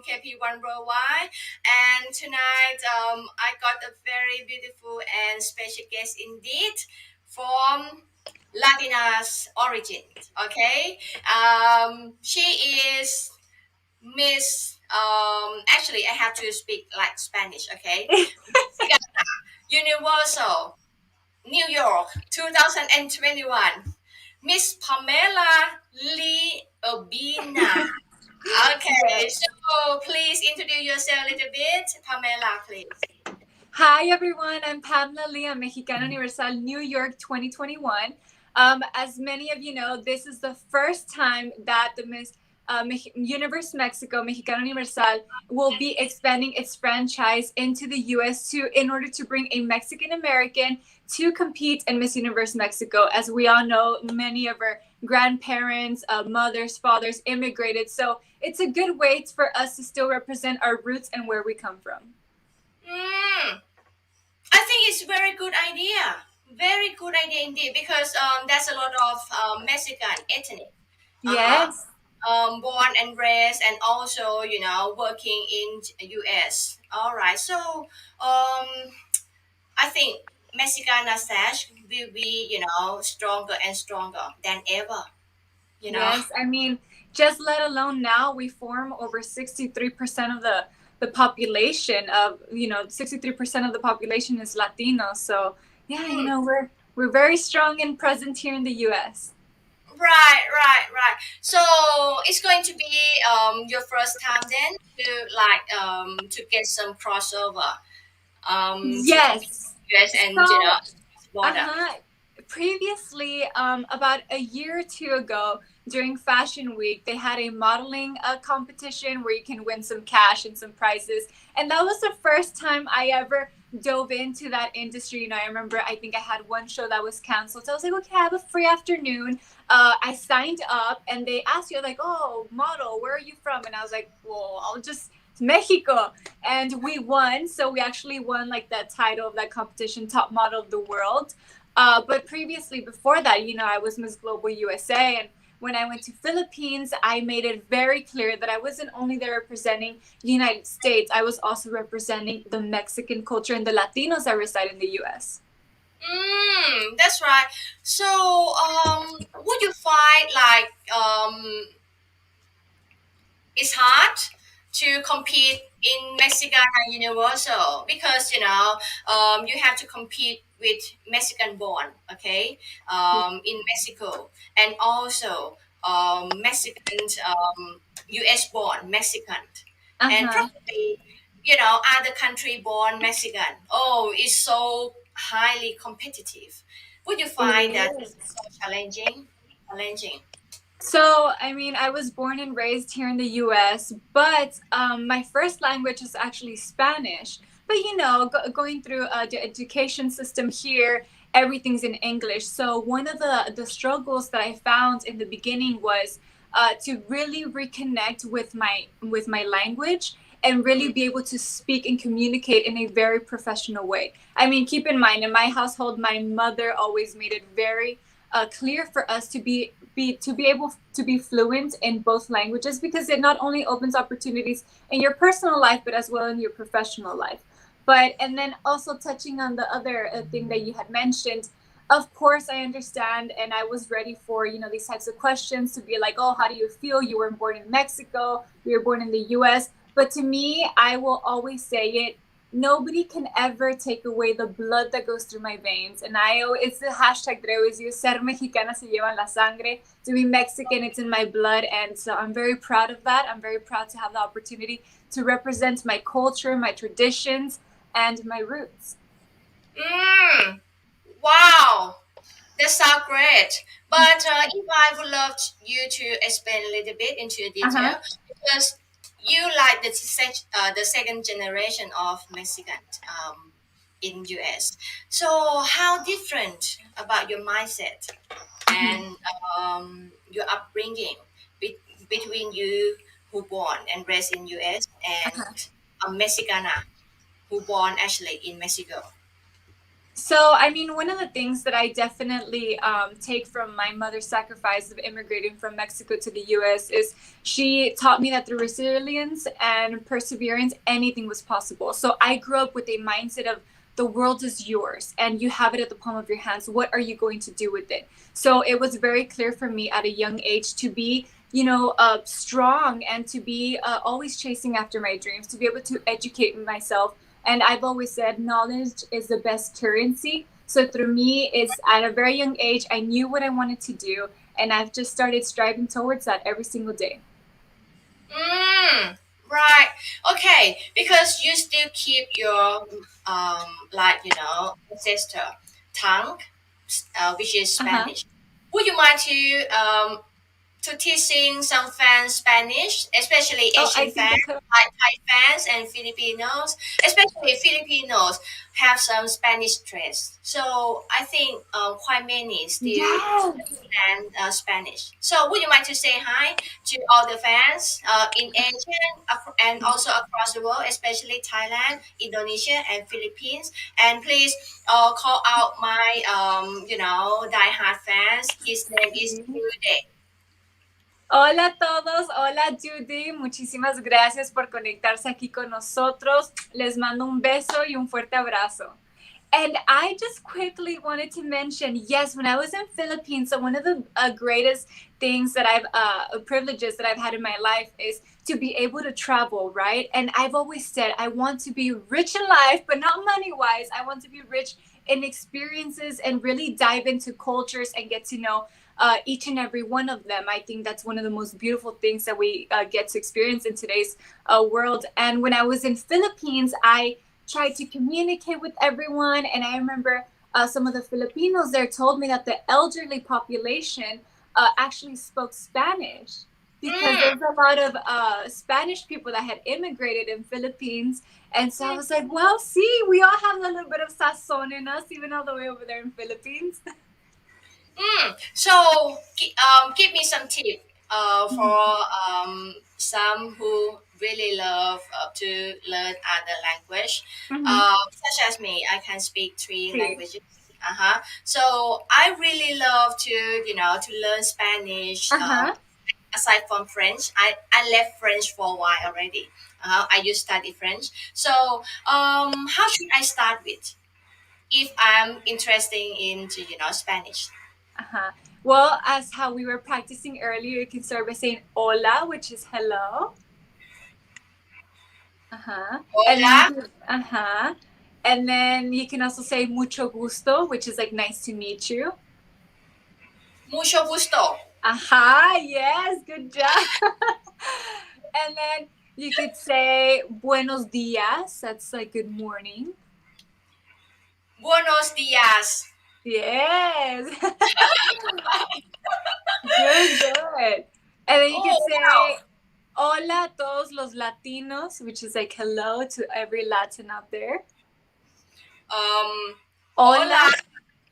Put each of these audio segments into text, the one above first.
KP1 Worldwide. And tonight, I got a very beautiful and special guest indeed from Latinas origin. Okay, she is Miss. Actually, I have to speak like Spanish. Okay, Universal New York 2021. Miss Pamela Lee Urbina. Okay, Yes. so please introduce yourself a little bit. Pamela, please. Hi, everyone. I'm Pamela Lee, Mexicana Universal, New York 2021. As many of you know, this is the first time that the Miss Universe Mexico, Mexicana Universal, will be expanding its franchise into the U.S. in order to bring a Mexican American to compete in Miss Universe Mexico. As we all know, many of our grandparents, mothers, fathers immigrated. So it's a good way for us to still represent our roots and where we come from. Mm, I think it's a very good idea. Very good idea indeed because there's a lot of Mexican ethnic. Uh-huh. Yes. Born and raised and also, working in US. All right. So I think Mexicana SASH will be, stronger and stronger than ever, you know. Yes, I mean, just let alone now we form over 63% of the population of, 63% of the population is Latino. So, yeah, Mm, we're very strong and present here in the US. right. So it's going to be your first time then to get some crossover to compete Yes. with US and So, border. uh-huh. Previously, about a year or two ago, during Fashion Week, they had a modeling competition where you can win some cash and some prizes. And that was the first time I ever dove into that industry. I remember I think I had one show that was canceled. So I was like, okay, I have a free afternoon. I signed up and they asked you, like, oh, model, where are you from? And I was like, well, I'll just. Mexico, and we won. So we actually won like that title of that competition, top model of the world. But previously, before that, I was Miss Global USA. And when I went to Philippines, I made it very clear that I wasn't only there representing the United States, I was also representing the Mexican culture and the Latinos that reside in the US. That's right. So, would you find like it's hard to compete in Mexicana Universal because you have to compete with Mexican born, okay, in Mexico, and also Mexican U.S. born Mexican, Uh and huh. probably other country born Mexican. Oh, it's so highly competitive. Would you It find that is. so challenging? Challenging. So, I mean, I was born and raised here in the US, but my first language is actually Spanish. But, going through the education system here, everything's in English. So, one of the struggles that I found in the beginning was to really reconnect with my language and really Mm. be able to speak and communicate in a very professional way. I mean, keep in mind, in my household, my mother always made it very clear for us to be able to be fluent in both languages because it not only opens opportunities in your personal life but as well in your professional life. But and then also touching on the other thing that you had mentioned, of course I understand and I was ready for these types of questions to be like, oh, how do you feel? You were born in Mexico, we were born in the US. But to me, I will always say it, nobody can ever take away the blood that goes through my veins. And it's the hashtag that I always use, ser mexicana se lleva en la sangre. To be Mexican, it's in my blood. And so I'm very proud of that. I'm very proud to have the opportunity to represent my culture, my traditions, and my roots. Mm. Wow, that sounds great. But if I would love you to explain a little bit into Uh-huh. detail, because you like the second generation of Mexican in US. So how different about your mindset Mhm. and your upbringing between you who born and raised in US and Uh-huh. a Mexicana who born actually in Mexico? So, I mean, one of the things that I definitely take from my mother's sacrifice of immigrating from Mexico to the US is she taught me that through resilience and perseverance, anything was possible. So, I grew up with a mindset of the world is yours and you have it at the palm of your hands. What are you going to do with it? So, it was very clear for me at a young age to be, strong and to be always chasing after my dreams, to be able to educate myself. And I've always said knowledge is the best currency. So through me, it's at a very young age, I knew what I wanted to do, and I've just started striving towards that every single day. Mm, right. Okay. Because you still keep your like ancestor tongue, which is Uh huh. Spanish. Would you mind to teaching some fans Spanish, especially Oh, I Asian think fans, I could. like Thai fans and Filipinos. Especially Filipinos have some Spanish traits. So I think quite many still Yes. understand Spanish. So would you mind to say hi to all the fans in Asia and also across the world, especially Thailand, Indonesia, and Philippines? And please call out my diehard fans. His name is Jude. Hola a todos, hola Judy, muchísimas gracias por conectarse aquí con nosotros. Les mando un beso y un fuerte abrazo. And I just quickly wanted to mention, yes, when I was in Philippines, so one of the greatest things that privileges that I've had in my life is to be able to travel, right? And I've always said I want to be rich in life, but not money wise. I want to be rich in experiences and really dive into cultures and get to know each and every one of them. I think that's one of the most beautiful things that we get to experience in today's world. And when I was in Philippines, I tried to communicate with everyone. And I remember some of the Filipinos there told me that the elderly population actually spoke Spanish because Mm. there's a lot of Spanish people that had immigrated in Philippines. And so I was like, well, see, we all have a little bit of sazon in us, even all the way over there in Philippines. So, give me some tip for some who really love to learn other language, Mm-hmm. such as me. I can speak three Sí. languages. Uh-huh. So I really love to to learn Spanish. Uh-huh. Aside from French, I left French for a while already. I used to study French. So how should I start with if I'm interested in Spanish? Uh-huh. Well, as how we were practicing earlier, you can start by saying hola, which is hello. Uh-huh. And then Hola, uh-huh. And then you can also say mucho gusto, which is like nice to meet you. mucho gusto. Aha, yes, good job. And then you could say buenos dias, that's like good morning. Buenos días. Yes. Good, good. And then you could Oh, wow. say hola a todos los latinos, which is like hello to every Latin out there. Hola, Hola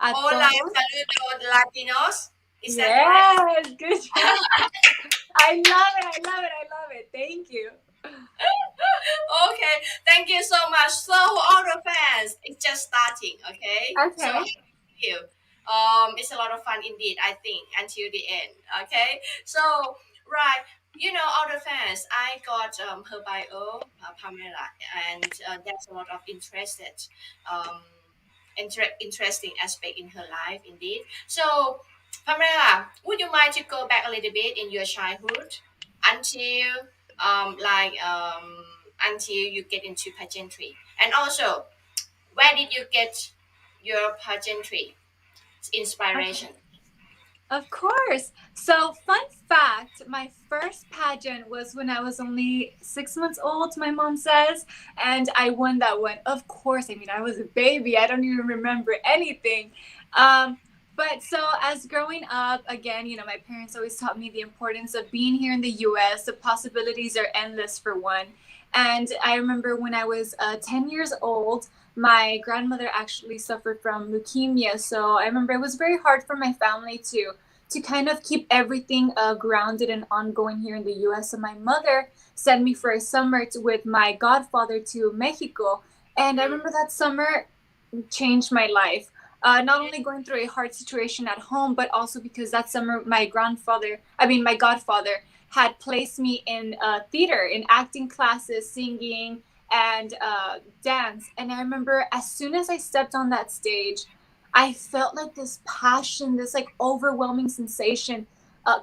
a hola, todos. saludos latinos. Is that correct? Yes, good job. I love it. I love it. I love it. Thank you. Okay, thank you so much. So, all the fans, it's just starting, okay? So, Okay. thank you. It's a lot of fun indeed, I think, until the end, okay? So, right, all the fans, I got her bio, Pamela, and there's a lot of um, interesting aspect in her life, indeed. So, Pamela, would you mind to go back a little bit in your childhood until like until you get into pageantry, and also where did you get your pageantry Okay. inspiration? Of course. So, fun fact, my first pageant was when I was only 6 months old, my mom says, and I won that one. Of course, I mean, I was a baby, I don't even remember anything. Um, but so, as growing up, again, my parents always taught me the importance of being here in the US. The possibilities are endless for one. And I remember when I was 10 years old, my grandmother actually suffered from leukemia. So I remember it was very hard for my family to kind of keep everything grounded and ongoing here in the US. So my mother sent me for a summer with my godfather to Mexico. And I remember that summer changed my life. Not only going through a hard situation at home, but also because that summer my godfather, had placed me in theater, in acting classes, singing, and dance. And I remember as soon as I stepped on that stage, I felt like this passion, this like overwhelming sensation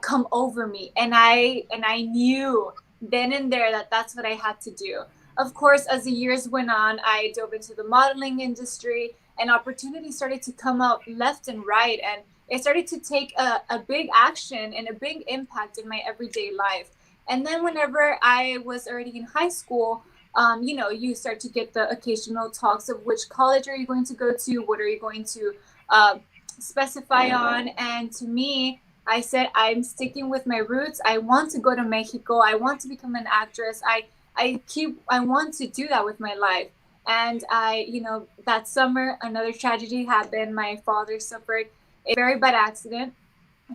come over me, and I knew then and there that that's what I had to do. Of course, as the years went on, I dove into the modeling industry, and opportunities started to come up left and right, and it started to take a big action and a big impact in my everyday life. And then whenever I was already in high school, you start to get the occasional talks of which college are you going to go to, what are you going to uh, specify on. And to me, I said, I'm sticking with my roots. I want to go to Mexico. I want to become an actress. I want to do that with my life. And that summer, another tragedy happened. My father suffered a very bad accident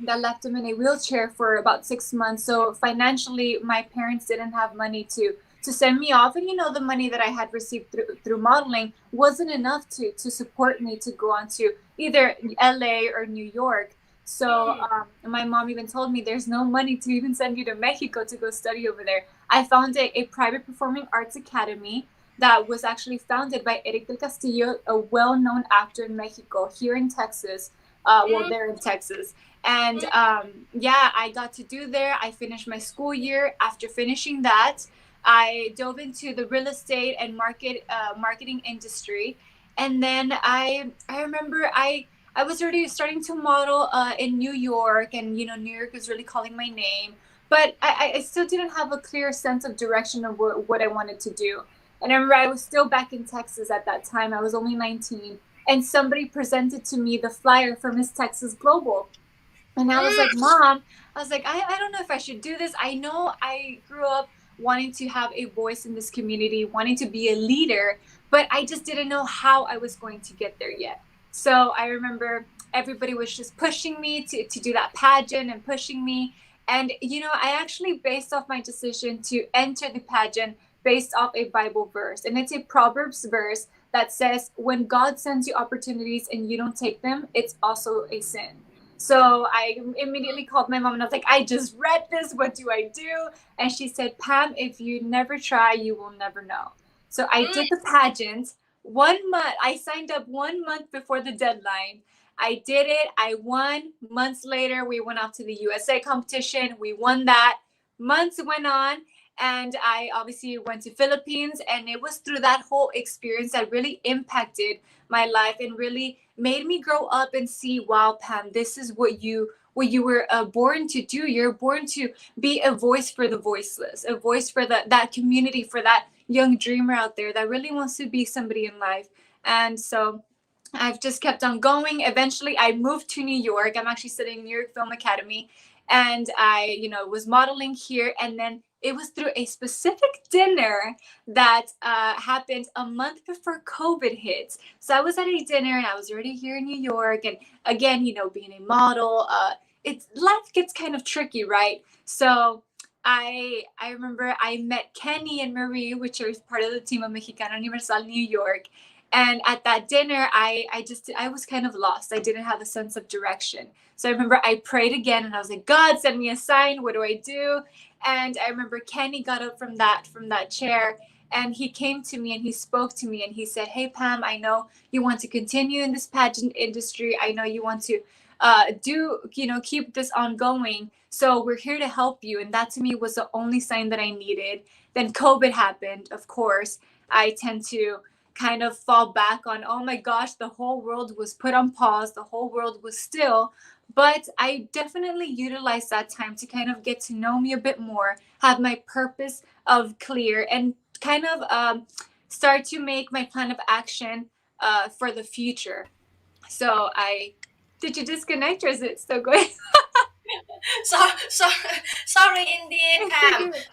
that left him in a wheelchair for about 6 months. So financially, my parents didn't have money to send me off, and the money that I had received through modeling wasn't enough to support me to go on to either LA or New York. So Mm, my mom even told me there's no money to even send you to Mexico to go study over there. I found a private performing arts academy that was actually founded by Eric del Castillo, a well-known actor in Mexico, here in Texas. Well, mm, they're in Texas. And mm, yeah, I got to do there. I finished my school year. After finishing that, I dove into the real estate and marketing industry. And then I remember I was already starting to model in New York, and New York was really calling my name. But I still didn't have a clear sense of direction of what I wanted to do. And I remember I was still back in Texas at that time. I was only 19, and somebody presented to me the flyer for Miss Texas Global. And I was like, mm, Mom, I was like, I don't know if I should do this. I know I grew up wanting to have a voice in this community, wanting to be a leader, but I just didn't know how I was going to get there yet. So I remember everybody was just pushing me to do that pageant and pushing me. And, I actually based off my decision to enter the pageant based off a Bible verse. And it's a Proverbs verse that says, when God sends you opportunities and you don't take them, it's also a sin. So I immediately called my mom and I was like, I just read this. What do I do? And she said, Pam, if you never try, you will never know. So I did the mm. pageant 1 month. I signed up 1 month before the deadline. I did it. I won. Months later, we went off to the USA competition. We won that. Months went on, and I obviously went to Philippines, and it was through that whole experience that really impacted my life and really made me grow up and see, wow, Pam, this is what you were born to do. You're born to be a voice for the voiceless, a voice for that community, for that young dreamer out there that really wants to be somebody in life. And so I've just kept on going. Eventually, I moved to New York. I'm actually studying New York Film Academy, and I, was modeling here. And then it was through a specific dinner that happened a month before COVID hit. So I was at a dinner, and I was already here in New York. And again, being a model, it's life gets kind of tricky, right? So I remember I met Kenny and Marie, which are part of the team of Mexicana Universal New York. And at that dinner, I was kind of lost. I didn't have a sense of direction. So I remember I prayed again, and I was like, God, send me a sign. What do I do? And I remember Kenny got up from that chair, and he came to me and he spoke to me and he said, Hey Pam, I know you want to continue in this pageant industry. I know you want to keep this ongoing. So we're here to help you. And that to me was the only sign that I needed. Then COVID happened, of course. I tend to kind of fall back on, oh my gosh, the whole world was put on pause, the whole world was still. But I definitely utilized that time to kind of get to know me a bit more, have my purpose of clear, and kind of start to make my plan of action for the future. So I did you disconnect, or is it still going? So, so sorry indeed, It's Pam. good.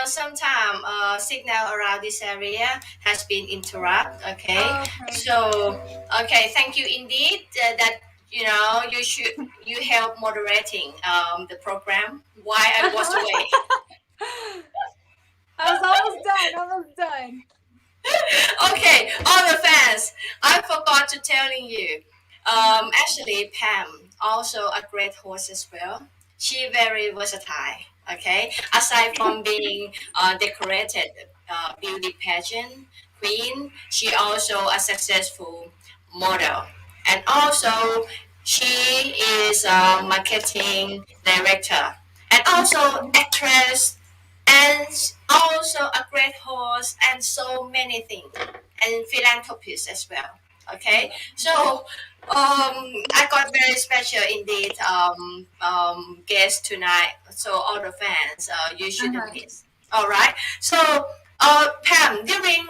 Sometime signal around this area has been interrupted. Okay, Okay. so okay, thank you indeed. That you help moderating the program while I was away. I was almost done. Almost done. Okay, all the fans, I forgot to telling you. Actually, Pam also a great host as well. She very versatile. Okay, aside from being decorated beauty pageant queen, she also a successful model, and also she is a marketing director, and also actress, and also a great host, and so many things, and philanthropist as well. Okay, so I got very special indeed guest tonight. So all the fans, you shouldn't Uh-huh. miss. All right. So Pam, during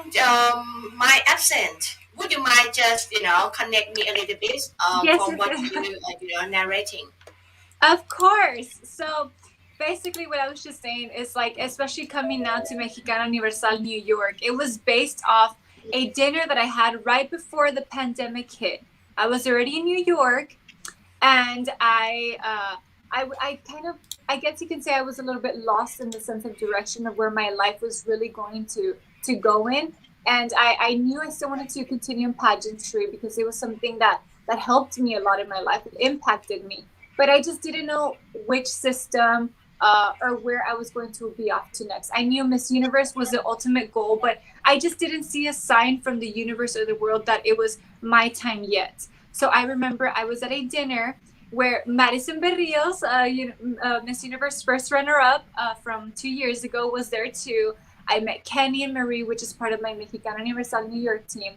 my absent, would you mind just connect me a little bit Yes, from yes, what yes. you narrating? Of course. So basically, what I was just saying is like, especially coming now to Mexicana Universal New York, it was based off a dinner that I had right before the pandemic hit. I was already in New York, and I kind of, I guess you can say I was a little bit lost in the sense of direction of where my life was really going to go in. And I knew I still wanted to continue in pageantry because it was something that helped me a lot in my life. It impacted me, but I just didn't know which system or where I was going to be off to next. I knew Miss Universe was the ultimate goal, but I just didn't see a sign from the universe or the world that it was my time yet. So I remember I was at a dinner where Madison Berrios, Miss Universe first runner-up from 2 years ago, was there too. I met Kenny and Marie, which is part of my Mexicana Universal New York team.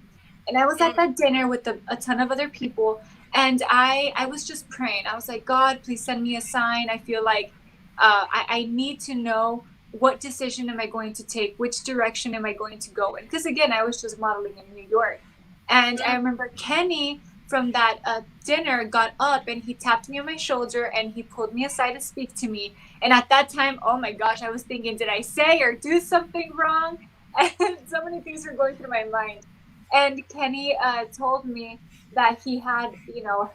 And I was at Mm, that dinner with a ton of other people. And I was just praying. I was like, God, please send me a sign. I feel like I need to know what decision am I going to take? Which direction am I going to go in? Because again, I was just modeling in New York. And I mm, remember Kenny from that dinner got up and he tapped me on my shoulder and he pulled me aside to speak to me. And at that time, oh my gosh, I was thinking, did I say or do something wrong? And so many things were going through my mind. And Kenny told me that he had,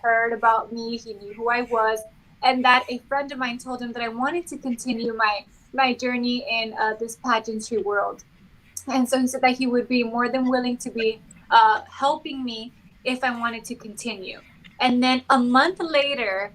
heard about me. He knew who I was, and that a friend of mine told him that I wanted to continue my journey in this pageantry world. And so he said that he would be more than willing to be helping me if I wanted to continue. And then a month later,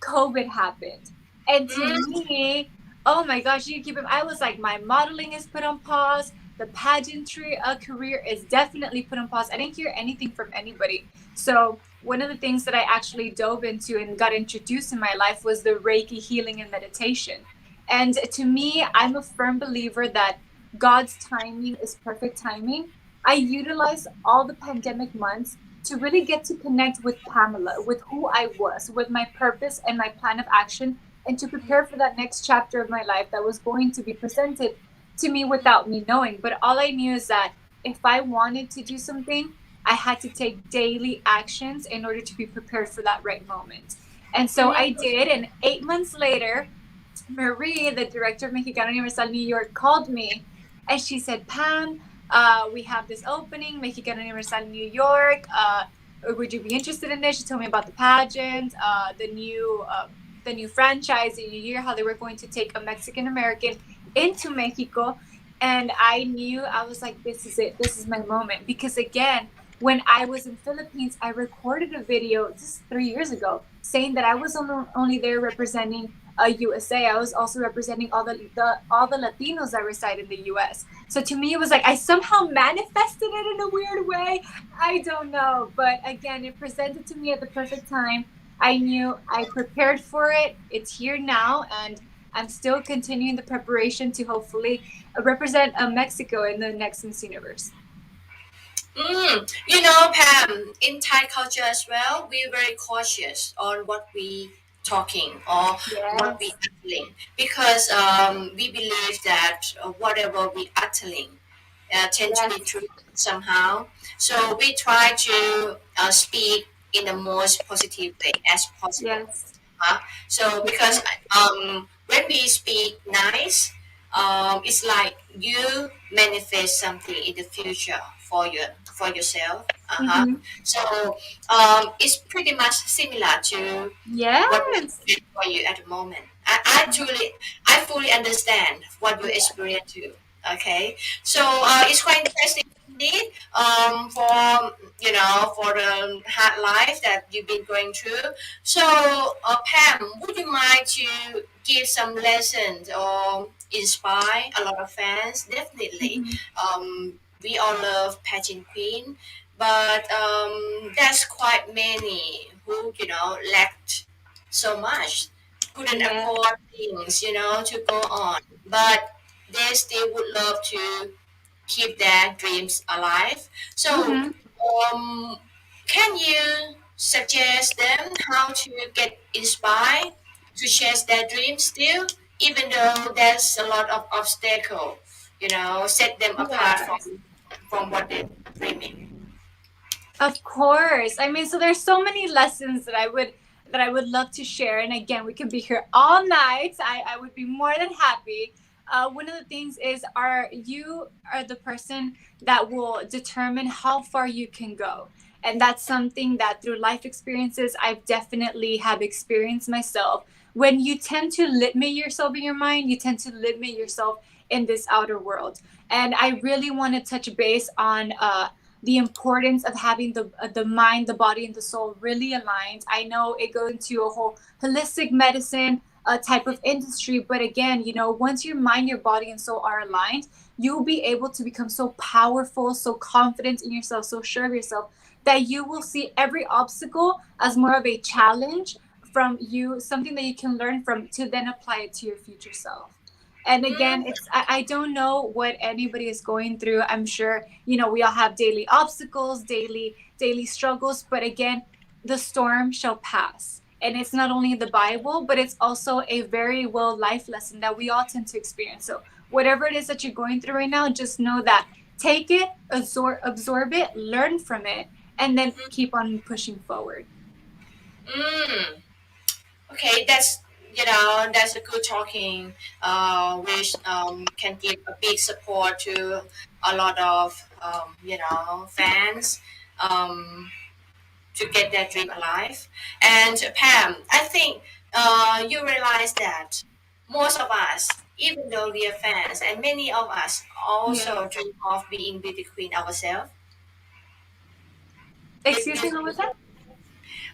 COVID happened. And to mm. me, oh my gosh, you keep him. I was like, my modeling is put on pause. The pageantry career is definitely put on pause. I didn't hear anything from anybody. So, one of the things that I actually dove into and got introduced in my life was the Reiki healing and meditation. And to me, I'm a firm believer that God's timing is perfect timing. I utilized all the pandemic months to really get to connect with Pamela, with who I was, with my purpose and my plan of action, and to prepare for that next chapter of my life that was going to be presented to me without me knowing. But all I knew is that if I wanted to do something, I had to take daily actions in order to be prepared for that right moment. And so I did. And 8 months later, Marie, the director of Mexicana Universal New York, called me and she said, Pam, we have this opening, Mexicana Universal New York. Would you be interested in this? She told me about the pageant, the new franchise, the new year, how they were going to take a Mexican American into Mexico. And I knew, I was like, this is it. This is my moment. Because again, when I was in Philippines, I recorded a video just 3 years ago saying that I was only there representing USA. I was also representing all the Latinos that reside in the US. So to me, it was like I somehow manifested it in a weird way. I don't know, but again, it presented to me at the perfect time. I knew I prepared for it. It's here now, and I'm still continuing the preparation to hopefully represent Mexico in the next Miss Universe. Pam, in Thai culture as well, we're very cautious on what we talking or what we Yes, uttering because we believe that whatever we uttering tend to be yes, true somehow. So we try to speak in the most positive way as possible. yes, So because yes. when we speak nice, it's like you manifest something in the future for yourself. Mm-hmm. So it's pretty much similar to what we Yes. experience for you at the moment. I fully understand what you Yeah. experience too. Okay, so it's quite interesting indeed, for for the hard life that you've been going through. So, Pam, would you mind to give some lessons or inspire a lot of fans? Definitely. Mhm. We all love pageant queen, but there's quite many who lacked so much, couldn't Yeah. afford things, to go on, but they still would love to keep their dreams alive. So, Hmm. can you suggest them how to get inspired to chase their dreams still, even though there's a lot of obstacle, set them apart Yes. from what they're dreaming. Of course. I mean, so there's so many lessons that I would love to share. And again, we could be here all night. I would be more than happy. One of the things is you are the person that will determine how far you can go. And that's something that through life experiences I've definitely have experienced myself. When you tend to limit yourself in your mind, you tend to limit yourself in this outer world. And I really want to touch base on the importance of having the mind, the body, and the soul really aligned. I know it goes into a whole holistic medicine type of industry, but again, once your mind, your body, and soul are aligned, you'll be able to become so powerful, so confident in yourself, so sure of yourself that you will see every obstacle as more of a challenge from you, something that you can learn from to then apply it to your future self. And again, Mm, I don't know what anybody is going through. I'm sure we all have daily obstacles, daily struggles, but again, the storm shall pass. And it's not only the Bible, but it's also a very well life lesson that we all tend to experience. So whatever it is that you're going through right now, just know that take it, absorb it, learn from it, and then keep on pushing forward. mm. Okay, that's a good talking, which can give a big support to a lot of fans, um, to get their dream alive. And Pam, I think you realize that most of us, even though we are fans, and many of us Yeah. also dream of being beauty queen ourselves. Excuse me, what was that?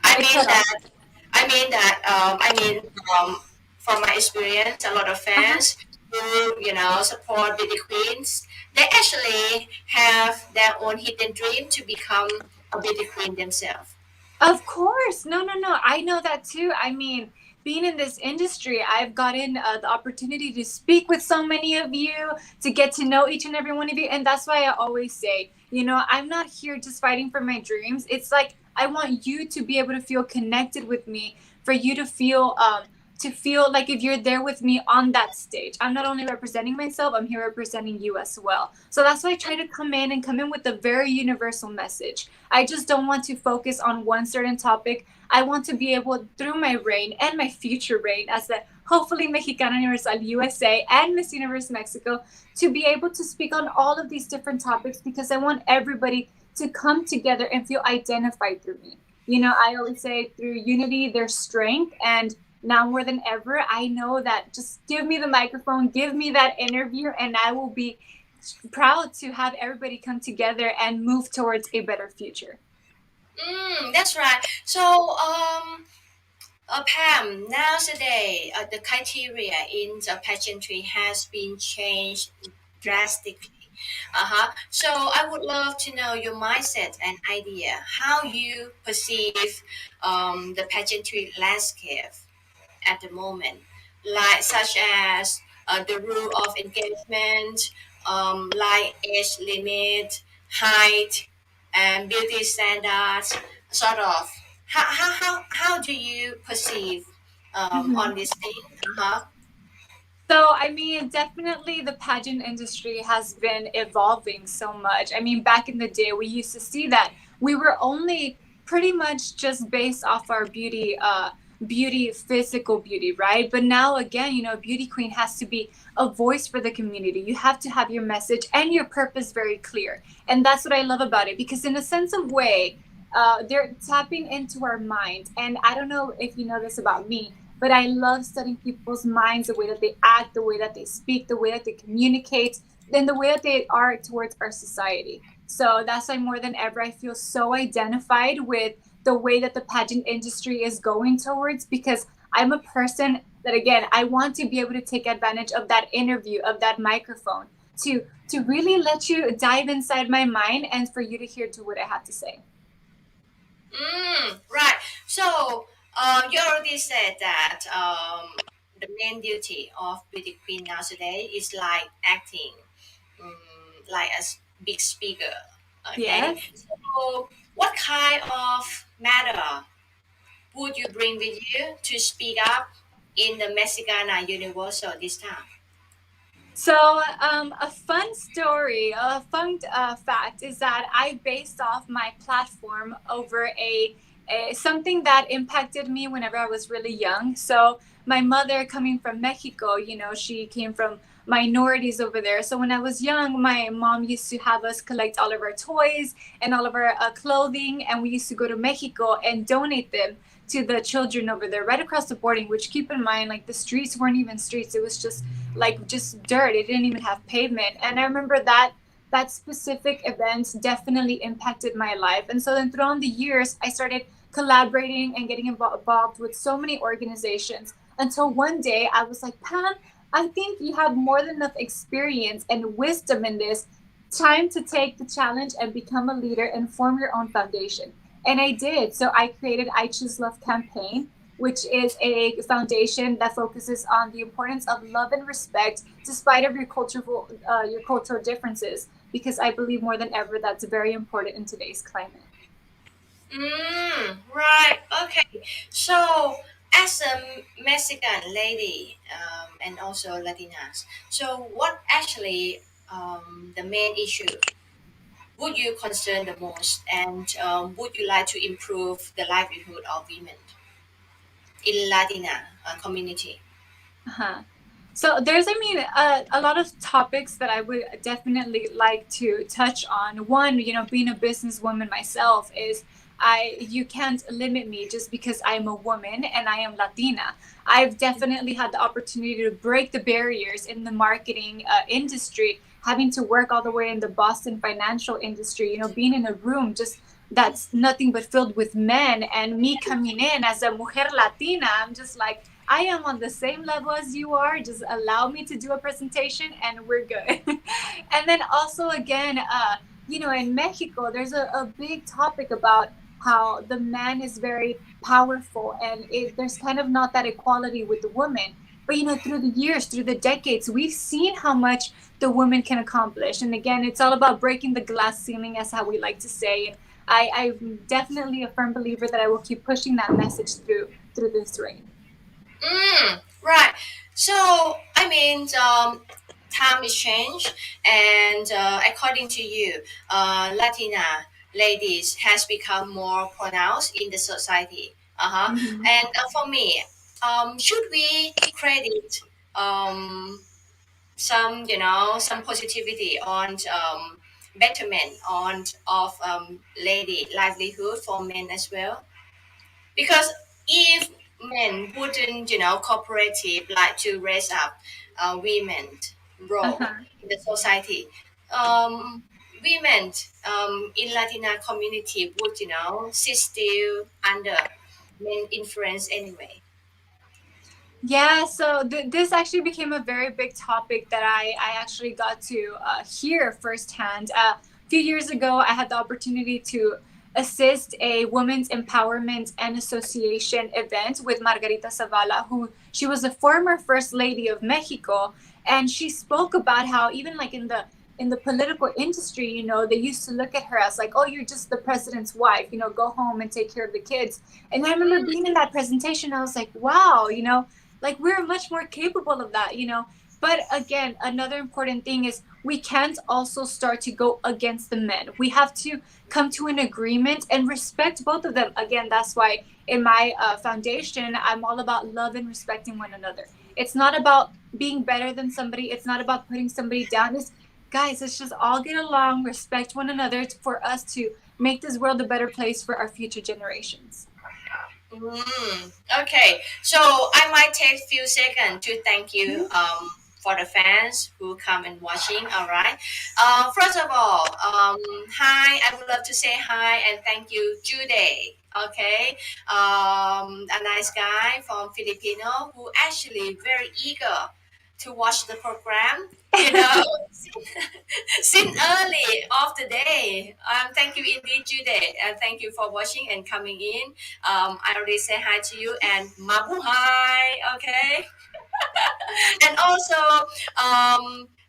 I It mean cut off. that I mean, from my experience, a lot of Uh-huh. fans who, support beauty queens, they actually have their own hidden dream to become a beauty queen themselves. Of course. No, no, no. I know that too. I mean, being in this industry, I've gotten the opportunity to speak with so many of you, to get to know each and every one of you. And that's why I always say, I'm not here just fighting for my dreams. It's like I want you to be able to feel connected with me, for you to feel like if you're there with me on that stage. I'm not only representing myself, I'm here representing you as well. So that's why I try to come in with a very universal message. I just don't want to focus on one certain topic. I want to be able, through my reign and my future reign as the hopefully Mexicana Universal USA and Miss Universe Mexico, to be able to speak on all of these different topics because I want everybody to come together and feel identified through me. I always say through unity, there's strength. And now more than ever, I know that just give me the microphone, give me that interview, and I will be proud to have everybody come together and move towards a better future. That's right. So, Pam, nowadays the criteria in the pageantry has been changed drastically. So I would love to know your mindset and idea, how you perceive the pageantry landscape at the moment, like such as the rule of engagement, like age limit, height, and beauty standards, sort of. How do you perceive Mhm. on this thing? Uh-huh. So, I mean, definitely the pageant industry has been evolving so much. I mean, back in the day, we used to see that we were only pretty much just based off our beauty, physical beauty, right? But now, again, beauty queen has to be a voice for the community. You have to have your message and your purpose very clear. And that's what I love about it because, in a sense of way, they're tapping into our mind. And I don't know if you know this about me, but I love studying people's minds, the way that they act, the way that they speak, the way that they communicate, and the way that they are towards our society. So that's why more than ever I feel so identified with the way that the pageant industry is going towards, because I'm a person that, again, I want to be able to take advantage of that interview, of that microphone, to really let you dive inside my mind and for you to hear to what I have to say. Right. So, you already said that the main duty of beauty queen nowadays is like acting, like a big speaker. Okay. Yes. So, what kind of matter would you bring with you to speak up in the Mexicana Universal this time? So, a fun story, a fun fact is that I based off my platform over something that impacted me whenever I was really young. So, my mother, coming from Mexico, she came from minorities over there. So, when I was young, my mom used to have us collect all of our toys and all of our clothing, and we used to go to Mexico and donate them to the children over there, right across the boarding. Which, keep in mind, like, the streets weren't even streets; it was just dirt. It didn't even have pavement. And I remember that specific event definitely impacted my life. And so then throughout the years, I started collaborating and getting involved with so many organizations until one day I was like, Pam, I think you have more than enough experience and wisdom in this. Time to take the challenge and become a leader and form your own foundation. And I did. So I created I Choose Love campaign, which is a foundation that focuses on the importance of love and respect despite of your cultural differences, because I believe more than ever that's very important in today's climate. Right. Okay. So, as a Mexican lady and also Latinas, so what actually the main issue would you concern the most, and would you like to improve the livelihood of women in Latina community? Uh-huh. So there's, I mean, a lot of topics that I would definitely like to touch on. One, being a businesswoman myself, is you can't limit me just because I'm a woman and I am Latina. I've definitely had the opportunity to break the barriers in the marketing industry, having to work all the way in the Boston financial industry, being in a room just that's nothing but filled with men, and me coming in as a mujer Latina, I'm just like, I am on the same level as you are. Just allow me to do a presentation and we're good. And then also, again, in Mexico, there's a big topic about how the man is very powerful, and there's kind of not that equality with the woman. But through the years, through the decades, we've seen how much the woman can accomplish. And again, it's all about breaking the glass ceiling, as how we like to say. And I'm definitely a firm believer that I will keep pushing that message through this reign. Right. So, I mean, time is changed, and according to you, Latina ladies has become more pronounced in the society. Uh-huh. Mhm. And for me, should we credit um, some positivity on betterment on of lady livelihood for men as well? Because if men wouldn't cooperative like to raise up women's role Uh-huh. in the society, um, women in Latina community would sit still under men influence anyway. Yeah, so this actually became a very big topic that I actually got to hear firsthand. A few years ago, I had the opportunity to assist a women's empowerment and association event with Margarita Zavala, who she was the former first lady of Mexico, and she spoke about how even like in the political industry, they used to look at her as like, oh, you're just the president's wife, go home and take care of the kids. And I remember being in that presentation, I was like, wow, like we're much more capable of that. But again, another important thing is we can't also start to go against the men. We have to come to an agreement and respect both of them. Again, that's why in my foundation, I'm all about love and respecting one another. It's not about being better than somebody, it's not about putting somebody down. It's, guys, let's just all get along, respect one another for us to make this world a better place for our future generations. Okay, so I might take few seconds to thank you Mhm. for the fans who come and watching. All right. First of all, hi. I would love to say hi and thank you, Jude. Okay, a nice guy from Filipino who actually very eager to watch the program. You know, since early of the day. Thank you indeed, Jude. Thank you for watching and coming in. I already say hi to you and mabuhay. Okay. And also,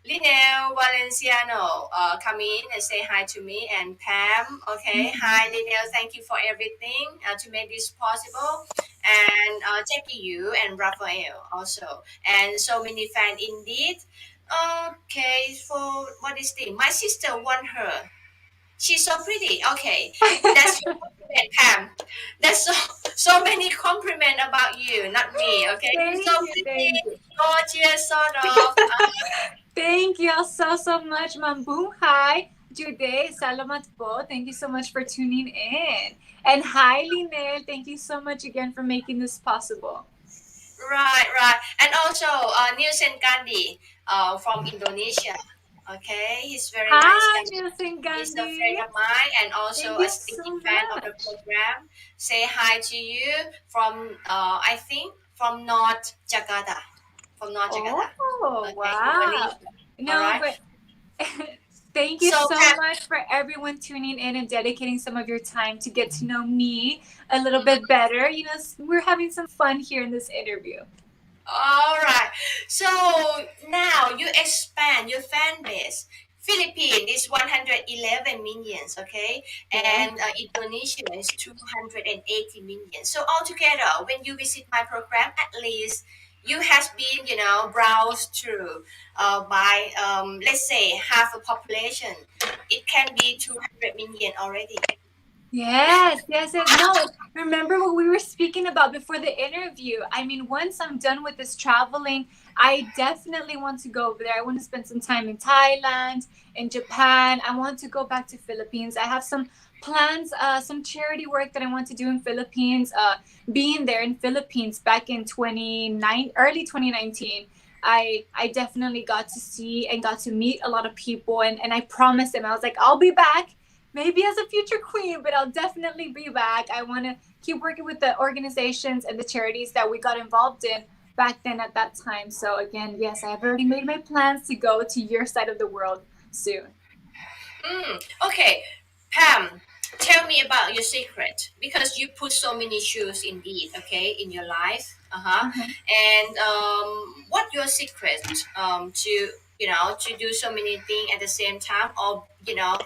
Linel Valenciano come in and say hi to me and Pam. Okay, hi Linel, thank you for everything to make this possible. And Jackie you and Raphael also, and so many fans indeed. Okay, for what is this? My sister won her. She's so pretty. Okay, that's your compliment, Pam. There's so many compliment about you, not me. Okay, you're Thank so you, pretty, thank you. gorgeous, sort of. Thank you so much, Mambuhay. Jude, salamat po. Thank you so much for tuning in. And hi, Linel. Thank you so much again for making this possible. Right, right. And also, Nielsen Gandhi, from Indonesia. Okay, he's very nice Hi, guy. Nielsen He's a Gandhi. friend of mine and also Thank a you sticky so fan of the much. program. Say hi to you from, I think, from North Jakarta. From North Jakarta. Oh, Okay, wow. Indonesia. All No, right. but thank you So, so Pam, much for everyone tuning in and dedicating some of your time to get to know me a little bit mhm. better. You know, we're having some fun here in this interview. All right. So now you expand your fan base. Philippines is 111 millions, okay, Yeah. and Indonesia is 280 million. So altogether, when you visit my program, at least you has been, browsed through by let's say half a population. It can be 200 million already. Yes, yes, yes. No, remember what we were speaking about before the interview? I mean, once I'm done with this traveling, I definitely want to go over there. I want to spend some time in Thailand, in Japan. I want to go back to Philippines. I have some plans, some charity work that I want to do in Philippines. Being there in Philippines back in early 2019. I definitely got to see and got to meet a lot of people, and I promised them I was like, I'll be back maybe as a future queen, but I'll definitely be back. I want to keep working with the organizations and the charities that we got involved in back then at that time. So again, yes, I have already made my plans to go to your side of the world soon. Okay, Pam, tell me about your secret because you put so many shoes indeed, okay, in your life. Uh-huh. Uh-huh. And what your secret to to do so many things at the same time or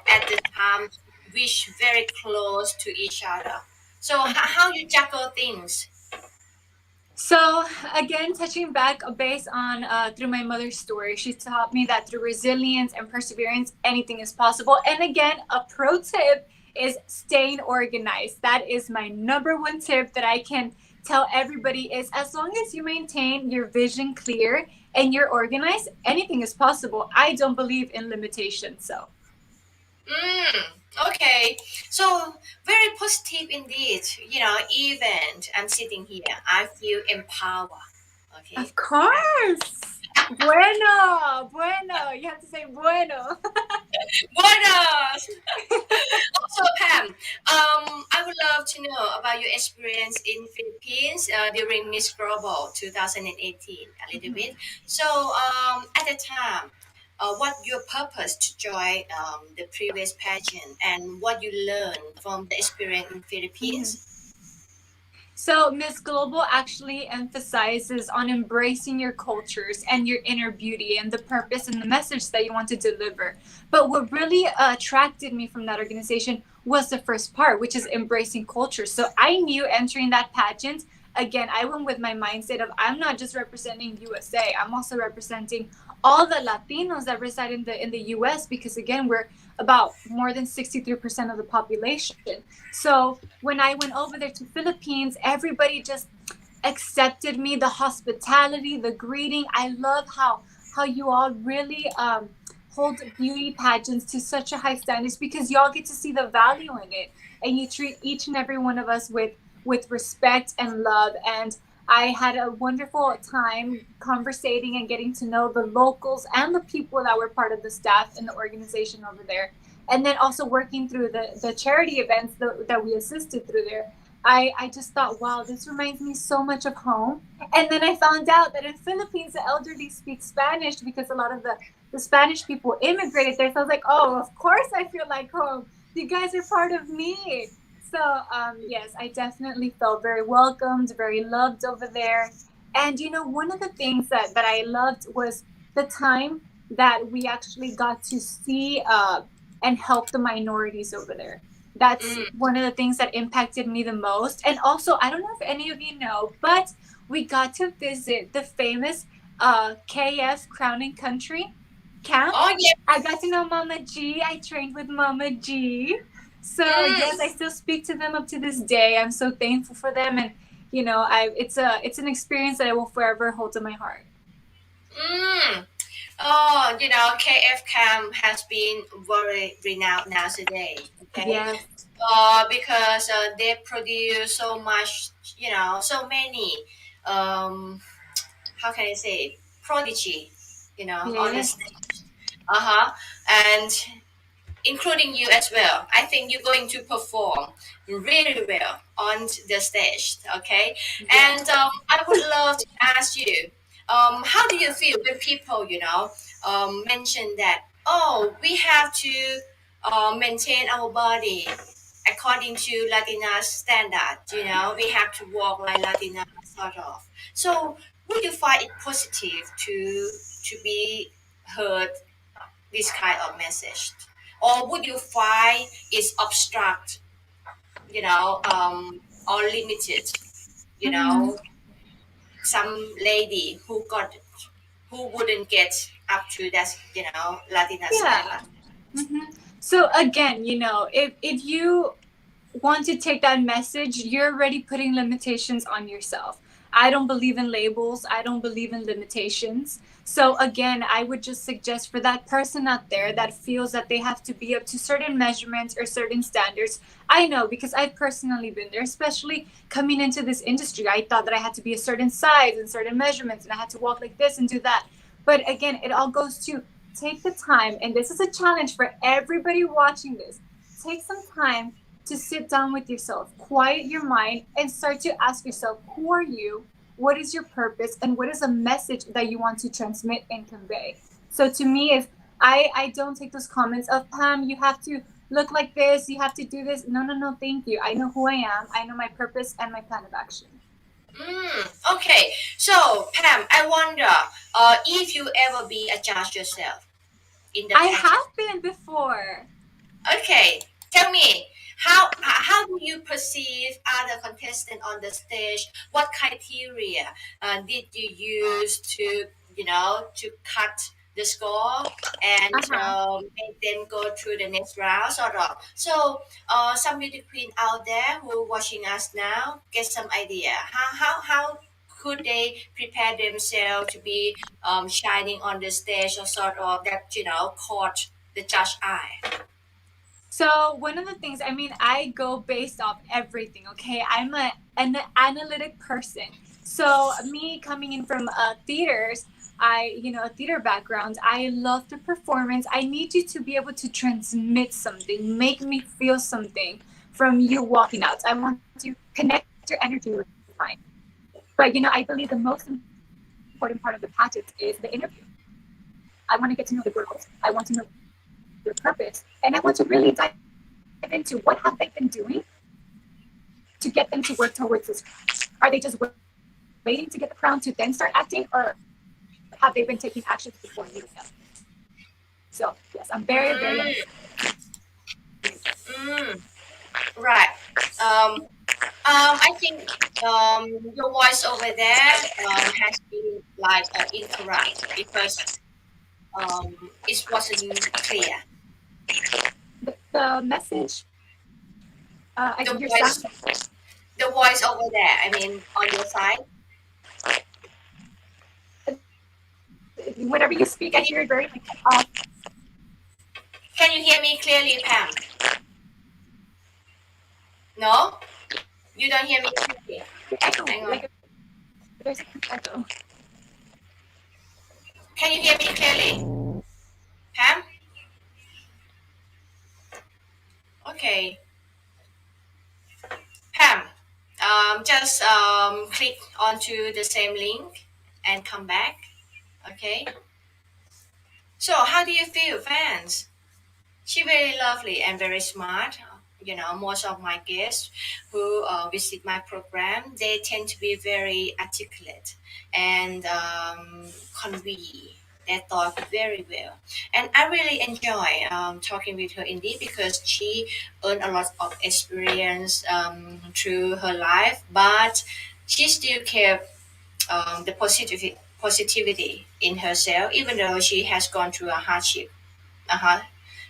at the time wish very close to each other. So how you juggle things? So again, touching back based on through my mother's story, she taught me that through resilience and perseverance, anything is possible. And again, a pro tip is staying organized. That is my number one tip that I can tell everybody is as long as you maintain your vision clear and you're organized, anything is possible. I don't believe in limitations. So Mm, okay. So very positive indeed. Even I'm sitting here, I feel empowered. Okay. of course. Bueno, bueno. You have to say bueno. Buenos. Also, Pam, I would love to know about your experience in Philippines during Miss Global 2018 a little bit. So, at the time, what your purpose to join the previous pageant and what you learned from the experience in Mhm. Philippines? So, Miss Global actually emphasizes on embracing your cultures and your inner beauty and the purpose and the message that you want to deliver. But what really attracted me from that organization was the first part, which is embracing culture. So, I knew entering that pageant, again, I went with my mindset of I'm not just representing USA, I'm also representing all the Latinos that reside in the US because again, we're about more than 63% of the population. So, when I went over there to Philippines, everybody just accepted me, the hospitality, the greeting. I love how you all really hold beauty pageants to such a high standards because y'all get to see the value in it and you treat each and every one of us with respect and love. And I had a wonderful time conversating and getting to know the locals and the people that were part of the staff in the organization over there. And then also working through the charity events that we assisted through there. I just thought, wow, this reminds me so much of home. And then I found out that in Philippines, the elderly speak Spanish because a lot of the Spanish people immigrated there. So I was like, oh, of course I feel like home. You guys are part of me. So yes, I definitely felt very welcomed, very loved over there. And one of the things that I loved was the time that we actually got to see and help the minorities over there. That's Mm. one of the things that impacted me the most. And also, I don't know if any of you know, but we got to visit the famous KF Crowning Country camp. Oh yeah. I got to know Mama G. I trained with Mama G. So yes, I Mm. still speak to them up to this day. I'm so thankful for them, and it's an experience that I will forever hold in my heart. Mm. Oh, KF Camp has been very renowned now today. Okay, Yes, because they produce so much, so many. Um, how can I say it? Prodigy, on the yes, stage. Uh huh. And including you as well. I think you're going to perform really well on the stage. Okay, yes. and I would love to ask you, how do you feel when people, mention that, oh, we have to maintain our body according to Latina standard. We have to walk like Latina, sort of. So, would you find it positive to be heard this kind of message, or would you find it's abstract, or limited, you Hmm. know some lady who wouldn't get up to that, Latina Yeah. standard. Hmm. So again, if you want to take that message, you're already putting limitations on yourself. I don't believe in labels. I don't believe in limitations. So again, I would just suggest for that person out there that feels that they have to be up to certain measurements or certain standards. I know because I've personally been there, especially coming into this industry. I thought that I had to be a certain size and certain measurements and I had to walk like this and do that. But again, it all goes to take the time, and this is a challenge for everybody watching this. Take some time to sit down with yourself, quiet your mind, and start to ask yourself, who are you? What is your purpose? And what is a message that you want to transmit and convey? So to me, if I don't take those comments of Pam, you have to look like this, you have to do this. No, no, no, thank you. I know who I am. I know my purpose and my plan of action. Okay, so Pam, I wonder, if you ever be a judge yourself in the I pageant. have been before. Okay, tell me, how do you perceive other contestants on the stage? What criteria did you use to cut the score and Uh-huh. make them go through the next round, sort of? So, some beauty queen out there who are watching us now get some idea. How could they prepare themselves to be shining on the stage, or sort of that caught the judge eye? So one of the things, I mean, I go based off everything. Okay, I'm an analytic person. So me coming in from theaters, a theater background. I love the performance. I need you to be able to transmit something, make me feel something from you walking out. I want to connect your energy with mine. But I believe the most important part of the pageant is the interview. I want to get to know the girls. I want to know their purpose, and I want to really dive into what have they been doing to get them to work towards this. Are they just waiting to get the crown to then start acting, or have they been taking actions before meeting them? So yes, I'm very, very Mm, mm, right. I think your voice over there has been like interrupt because it wasn't clear. the message. The Your voice, sound. the voice over there. I mean, on your side. Whenever you speak, I Can you hear it very off. can you hear me clearly, Pam? No, you don't hear me clearly. Echo, Hang on. like There's an echo. Can you hear me clearly, Pam? Okay, Pam. Just click onto the same link and come back. Okay. So, how do you feel, fans? She very lovely and very smart. You know, most of my guests who visit my program, they tend to be very articulate and convey their thought very well. And I really enjoy talking with her indeed because she earned a lot of experience through her life, but she still kept the positivity in herself, even though she has gone through a hardship. Uh-huh.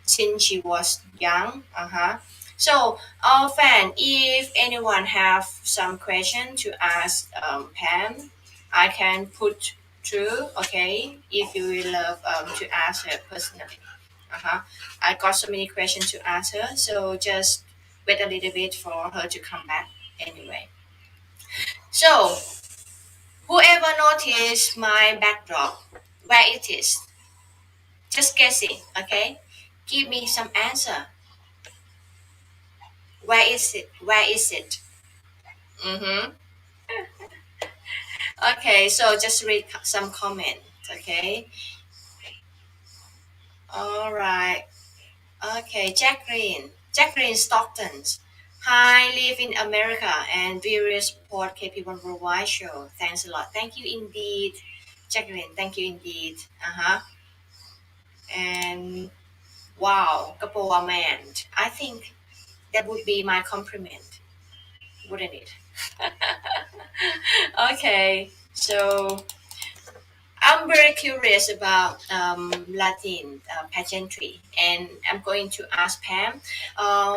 Since she was young. Uh-huh. So, our fan, if anyone have some question to ask Pam, I can put through. Okay, if you will love to ask her personally. Uh-huh. I got so many questions to ask her, so just wait a little bit for her to come back. Anyway, so whoever noticed my backdrop, where it is, just guessing. Okay, give me some answer. Where is it? Where is it? Mm-hmm. Okay, so just read some comment. Okay. All right. Okay, Jacqueline. Jacqueline Stockton. Hi, live in America and various support KP1 Worldwide show. Thanks a lot. Thank you indeed, Jacqueline. Thank you indeed. Uh huh. And wow, Kapoa man. I think that would be my compliment, wouldn't it? Okay, so I'm very curious about Latin pageantry, and I'm going to ask Pam,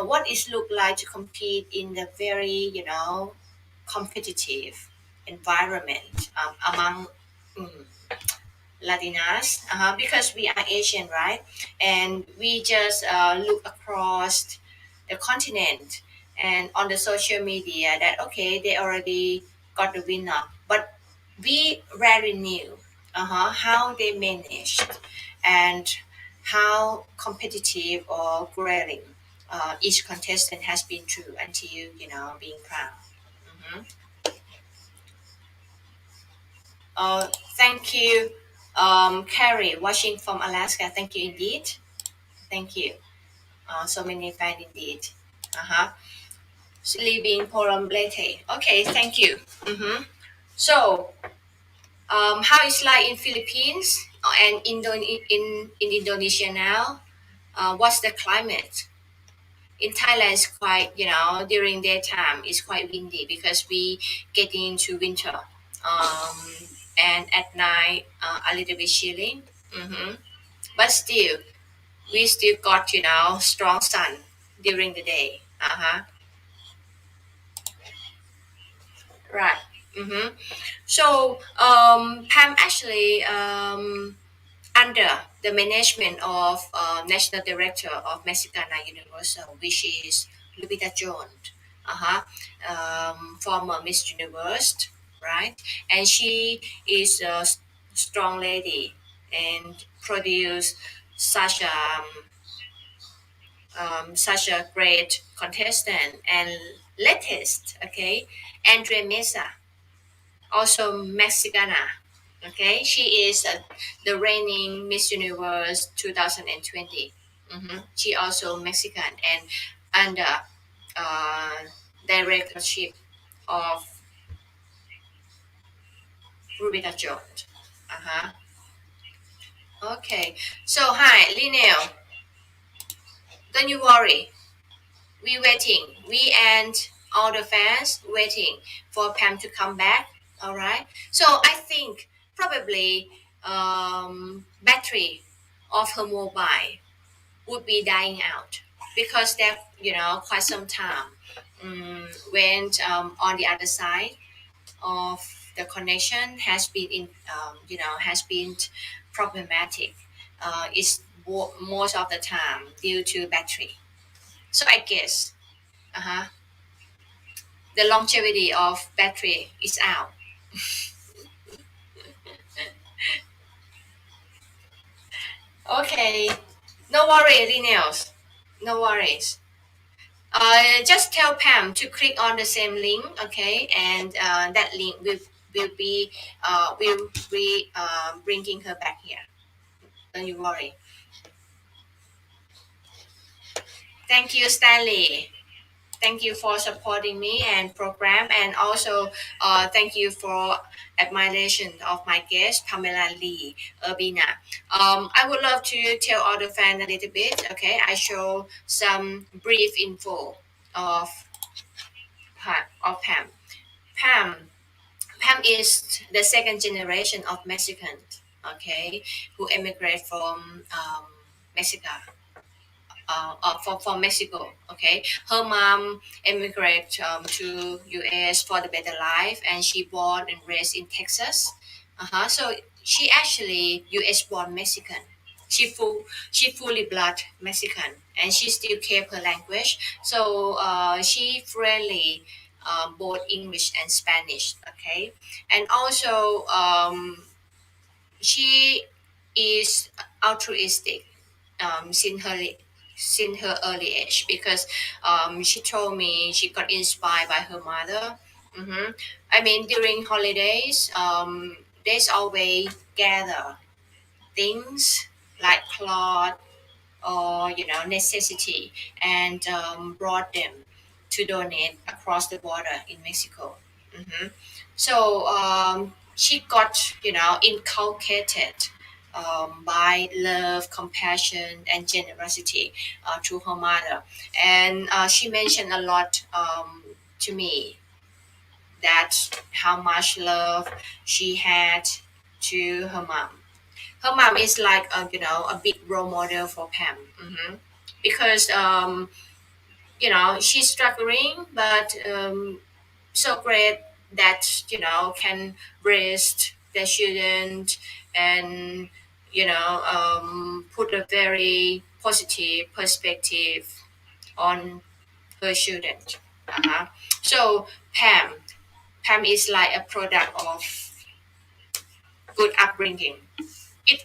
what it look like to compete in the very, competitive environment among mm, Latinas, because we are Asian, right? And we just look across the continent and on the social media that okay, they already got the winner, but we rarely knew how they managed and how competitive or grueling each contestant has been through until being crowned. Mhm. Thank you, Carrie, watching from Alaska. Thank you indeed. Thank you. So many fans indeed. Uh-huh. Living Polomblete. Okay, thank you. Mm-hmm. So, how it's like in Philippines and in Indonesia now? What's the climate? In Thailand, it's quite, during daytime, it's quite windy because we getting into winter. Um, and at night, a little bit chilly. Hmm. But still, we still got, strong sun during the day. Uh-huh. Right. Mm-hmm. So, Pam actually, under the management of National Director of Mexicana Universal, which is Lupita Jones, former Miss Universe, right? And she is a strong lady and produced such a such a great contestant and latest, okay, Andre Mesa, also Mexicana. Okay, she is the reigning Miss Universe 2020. She also Mexican and under uh, directorship of Rubita Jones. Uh-huh. Okay, so hi, Linnell, don't you worry. We waiting. We and all the fans waiting for Pam to come back. All right. So I think probably battery of her mobile would be dying out because that quite some time went on the other side of the connection has been has been problematic. It's most of the time due to battery. So I guess uh-huh, the longevity of battery is out. Okay. No worries, Rinels. No worries. Just tell Pam to click on the same link, okay, and that link will be bringing her back here. Don't you worry. Thank you, Stanley. Thank you for supporting me and program, and also thank you for admiration of my guest Pamela Lee Urbina. I would love to tell all the fans a little bit. Okay, I show some brief info of Pam. Pam Pam is the second generation of Mexicans, okay, who emigrated from Mexico, from Mexico, okay. Her mom immigrated to U.S. for the better life, and she born and raised in Texas. So she actually U.S. born Mexican. She fully blood Mexican, and she still kept her language. So she fluently both English and Spanish, okay, and also she is altruistic since her early age because she told me she got inspired by her mother. hmm I mean, during holidays, there's always gather things like cloth or necessity and brought them to donate across the border in Mexico. hmm So she got inculcated by love, compassion, and generosity to her mother, and she mentioned a lot to me that how much love she had to her mom. Her mom is like a big role model for Pam, because she's struggling, but so great that can raise their children and put a very positive perspective on her children. uh-huh. So Pam is like a product of good upbringing. It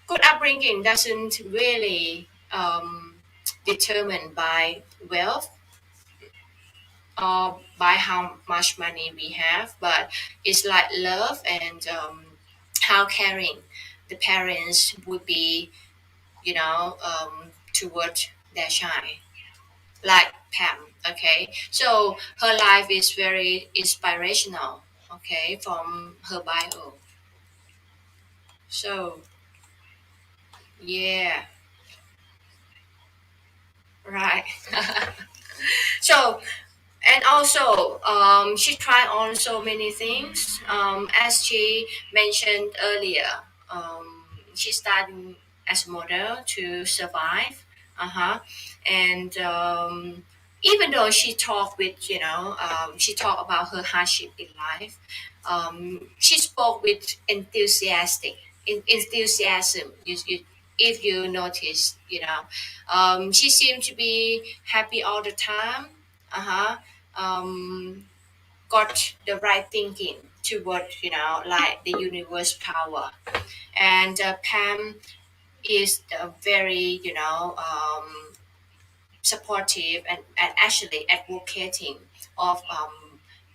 good upbringing doesn't really determined by wealth or by how much money we have, but it's like love and how caring the parents would be, toward their child, like Pam. Okay, so her life is very inspirational. Okay, from her bio. So yeah, right. So and also she tried on so many things as she mentioned earlier. She started as a model to survive. And even though she talked with she talked about her hardship in life, she spoke with enthusiasm. If you notice, she seemed to be happy all the time. uh-huh um got the right thinking toward like the universe power. And Pam is very supportive and actually advocating of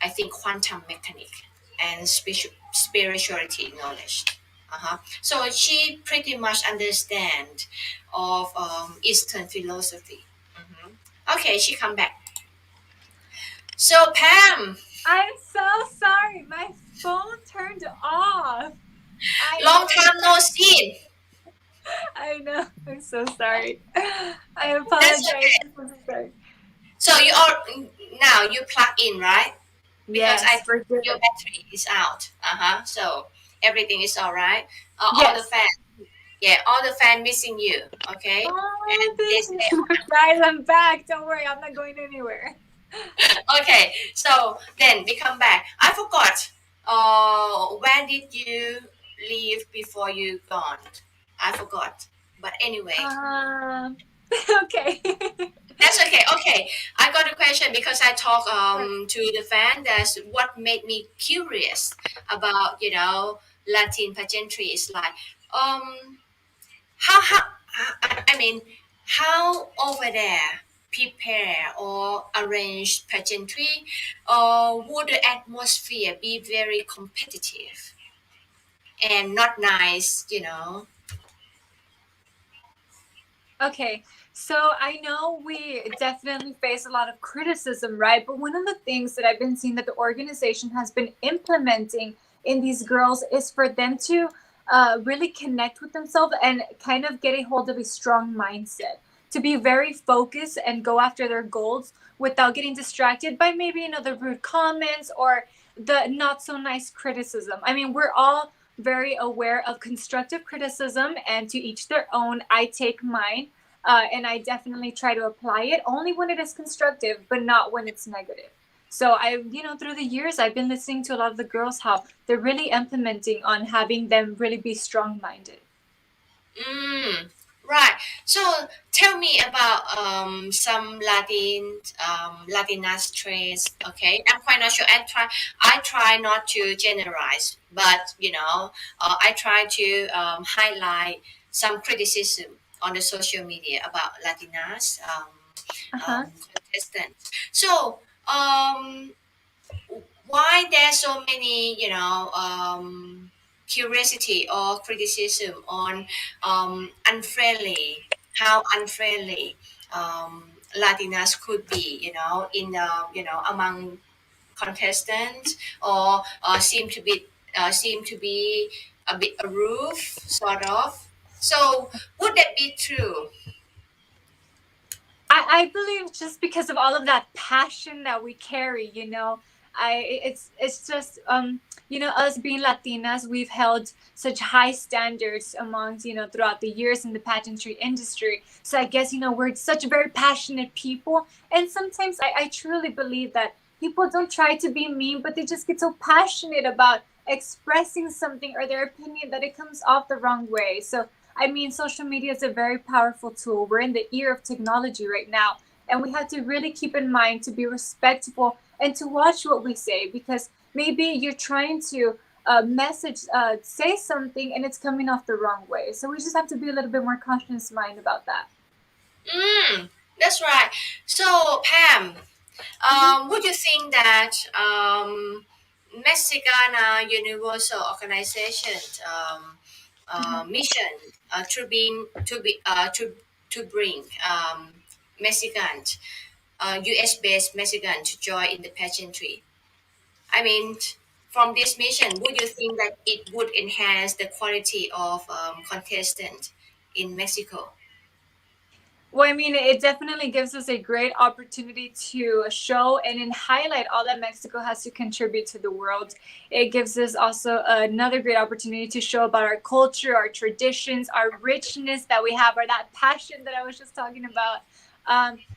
I think quantum mechanic and spirituality knowledge. So she pretty much understand of Eastern philosophy. Mhm. Okay, she come back. So Pam, I'm so sorry. My phone turned off. I am long so time no sorry. see. I know. I'm so sorry. I That's apologize. okay. I'm so sorry. So you are now you plug in, right? Because I Yes, think we're your good. battery is out. So everything is all right. All the Yes. fans, yeah, all the fans missing you. Okay, Oh, and they thank say, you. Guys, I'm back. Don't worry. I'm not going anywhere. okay. So then we come back. I forgot. When did you leave before you gone? I forgot. But anyway, Um, okay. that's okay. Okay, I got a question because I talked to the fan. That's what made me curious about Latin pageantry is like. How I mean, how over there prepare or arrange pageantry, or would the atmosphere be very competitive and not nice, you know? Okay, so I know we definitely face a lot of criticism, right? But one of the things that I've been seeing that the organization has been implementing in these girls is for them to really connect with themselves and kind of get a hold of a strong mindset, to be very focused and go after their goals without getting distracted by maybe the rude comments or the not so nice criticism. I mean, we're all very aware of constructive criticism, and to each their own. I take mine, and I definitely try to apply it only when it is constructive, but not when it's negative. So through the years, I've been listening to a lot of the girls how they're really implementing on having them really be strong-minded. Mm, right. So tell me about some Latinas traits. Okay, I'm quite not sure. I try not to generalize, but I try to Uh highlight some criticism on the social media about Latinas huh. contestants. So why there's so many curiosity or criticism on unfriendly how unfriendly Latinas could be, in the among contestants, or seem to be a bit aloof, sort of. So would that be true? I believe just because of all of that passion that we carry, it's just us being Latinas, we've held such high standards amongst throughout the years in the pageantry industry. So I guess we're such very passionate people, and sometimes I truly believe that people don't try to be mean, but they just get so passionate about expressing something or their opinion that it comes off the wrong way. So I mean, social media is a very powerful tool. We're in the era of technology right now, and we have to really keep in mind to be respectful and to watch what we say, because maybe you're trying to say something and it's coming off the wrong way. So we just have to be a little bit more conscious mind about that. That's right. So Pam, Mm-hmm. would you think that Mexicana Universal Organization Mm-hmm. mission to bring Mexicans, U.S. based Mexicans to join in the pageantry? I mean, from this mission, would you think that it would enhance the quality of contestants in Mexico? Well, I mean, it definitely gives us a great opportunity to show and then highlight all that Mexico has to contribute to the world. It gives us also another great opportunity to show about our culture, our traditions, our richness that we have, or that passion that I was just talking about.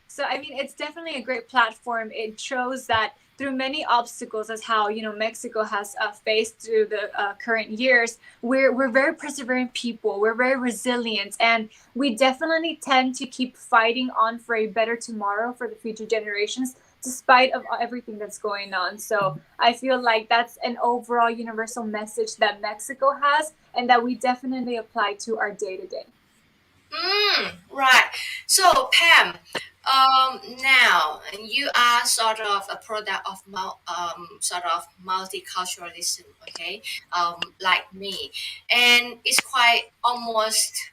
So, I mean, it's definitely a great platform. It shows that through many obstacles, as how Mexico has faced through the current years, we're very persevering people. We're very resilient, and we definitely tend to keep fighting on for a better tomorrow for the future generations, despite of everything that's going on. So I feel like that's an overall universal message that Mexico has, and that we definitely apply to our day to day. Right. So, Pam, now you are sort of a product of sort of multiculturalism, okay? Like me, and it's quite almost.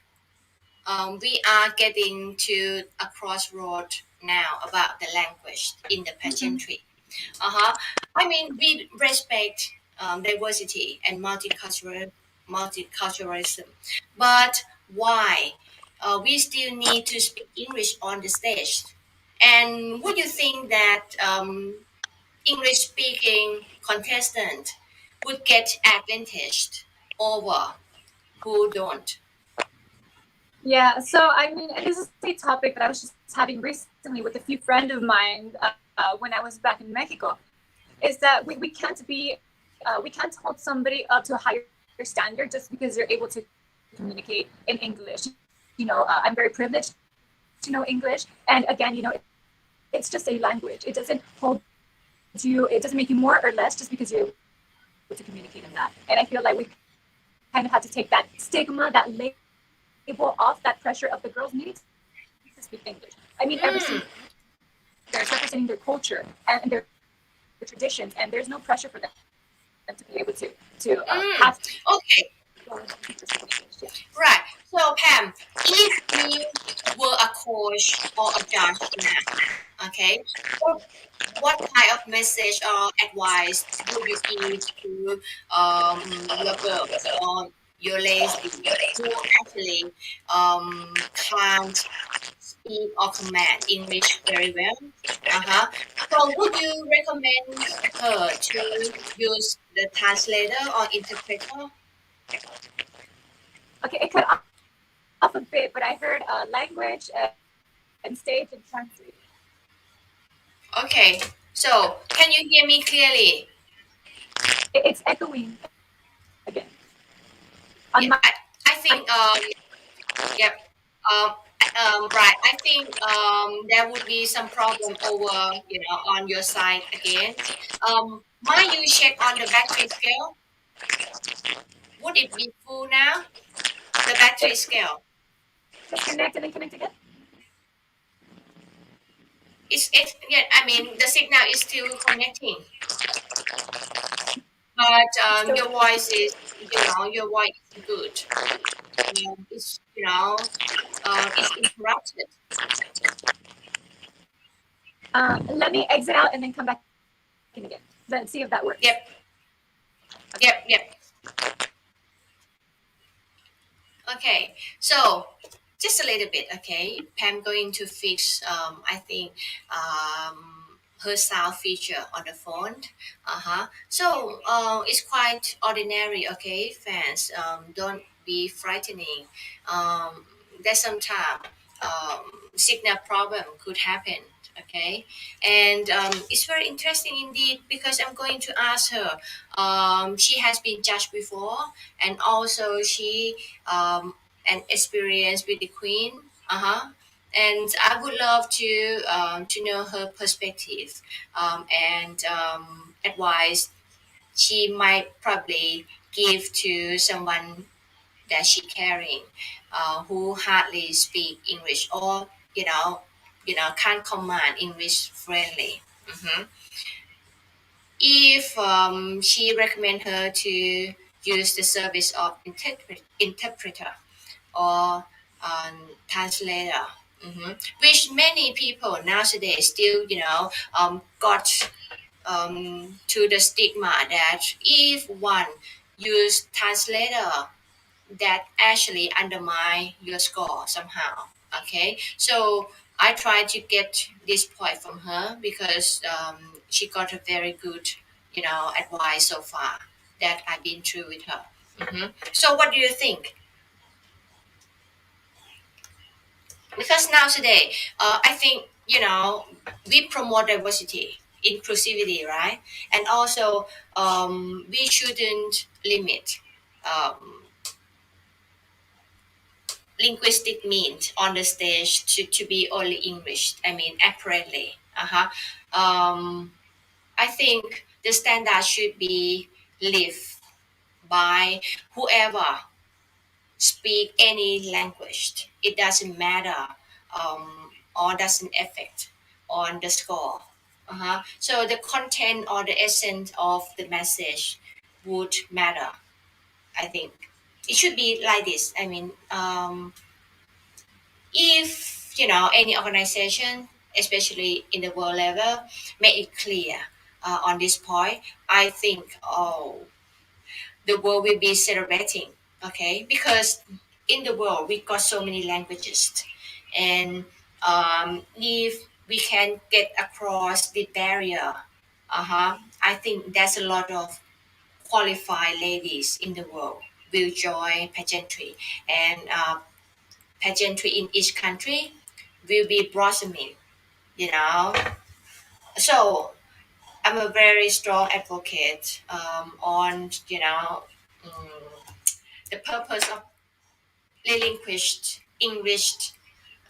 We are getting to a crossroad now about the language in the Mm-hmm. pageantry. Uh-huh. I mean, we respect diversity and multiculturalism, but why we still need to speak English on the stage? And would you think that English speaking contestant would get advantaged over who don't? Yeah, so I mean, this is a topic that I was just having recently with a few friends of mine when I was back in Mexico. Is that we can't we can't hold somebody up to a higher standard just because they're able to communicate in English. I'm very privileged to know English, and again, it's just a language. It doesn't hold you. It doesn't make you more or less just because you're able to communicate in that. And I feel like we kind of had to take that stigma, that label off, that pressure of the girls needing to speak English. I mean, every single Mm, they're representing their culture and their traditions, and there's no pressure for them to be able to have to mm. go and Okay, speak or speak English. Yeah. right. So, Pam, if you were a coach or a judge now, okay, what kind of message or advice would you give to your girls or your ladies who actually can't speak or command English very well? Uh-huh. So would you recommend her to use the translator or interpreter? Okay, it cut off a bit, but I heard language and stage and translate. Okay. So can you hear me clearly? It's echoing again on my Yeah, I think yep. Right. I think there would be some problem over, on your side again. Might you check on the battery scale? Would it be full now? The battery scale. disconnect and then connect again. It's yeah. I mean, the signal is still connecting, but Still, your voice is good. It's interrupted. let me exit out and then come back in again. Let's see if that works. Yep. Okay. Yep. Okay, so just a little bit, okay. Pam going to fix, I think, her sound feature on the phone. Uh-huh. So it's quite ordinary, okay, fans. Don't be frightening. Um, there's sometimes signal problem could happen. Okay, and it's very interesting indeed because I'm going to ask her. She has been judged before, and also she an experience with the queen. Uh-huh. And I would love to know her perspective and advice she might probably give to someone that she caring who hardly speak English or can't command English friendly. Mhm. If she recommend her to use the service of interpreter or translator, which many people nowadays still, got to the stigma that if one use translator, that actually undermine your score somehow. Okay, so I try to get this point from her because she got a very good, advice so far that I've been through with her. So what do you think? Because now today I think we promote diversity, inclusivity, right? And also we shouldn't limit um, linguistic means on the stage to be only English, I mean apparently. um, I think the standard should be lived by whoever speak any language. It doesn't matter or doesn't affect on the score. So the content or the essence of the message would matter. I think it should be like this. I mean, if any organization, especially in the world level, make it clear on this point, I think the world will be celebrating, okay? Because in the world we got so many languages, and if we can get across the barrier, I think there's a lot of qualified ladies in the world will join pageantry, and pageantry in each country will be blossoming, you know. So I'm a very strong advocate on the purpose of relinquished English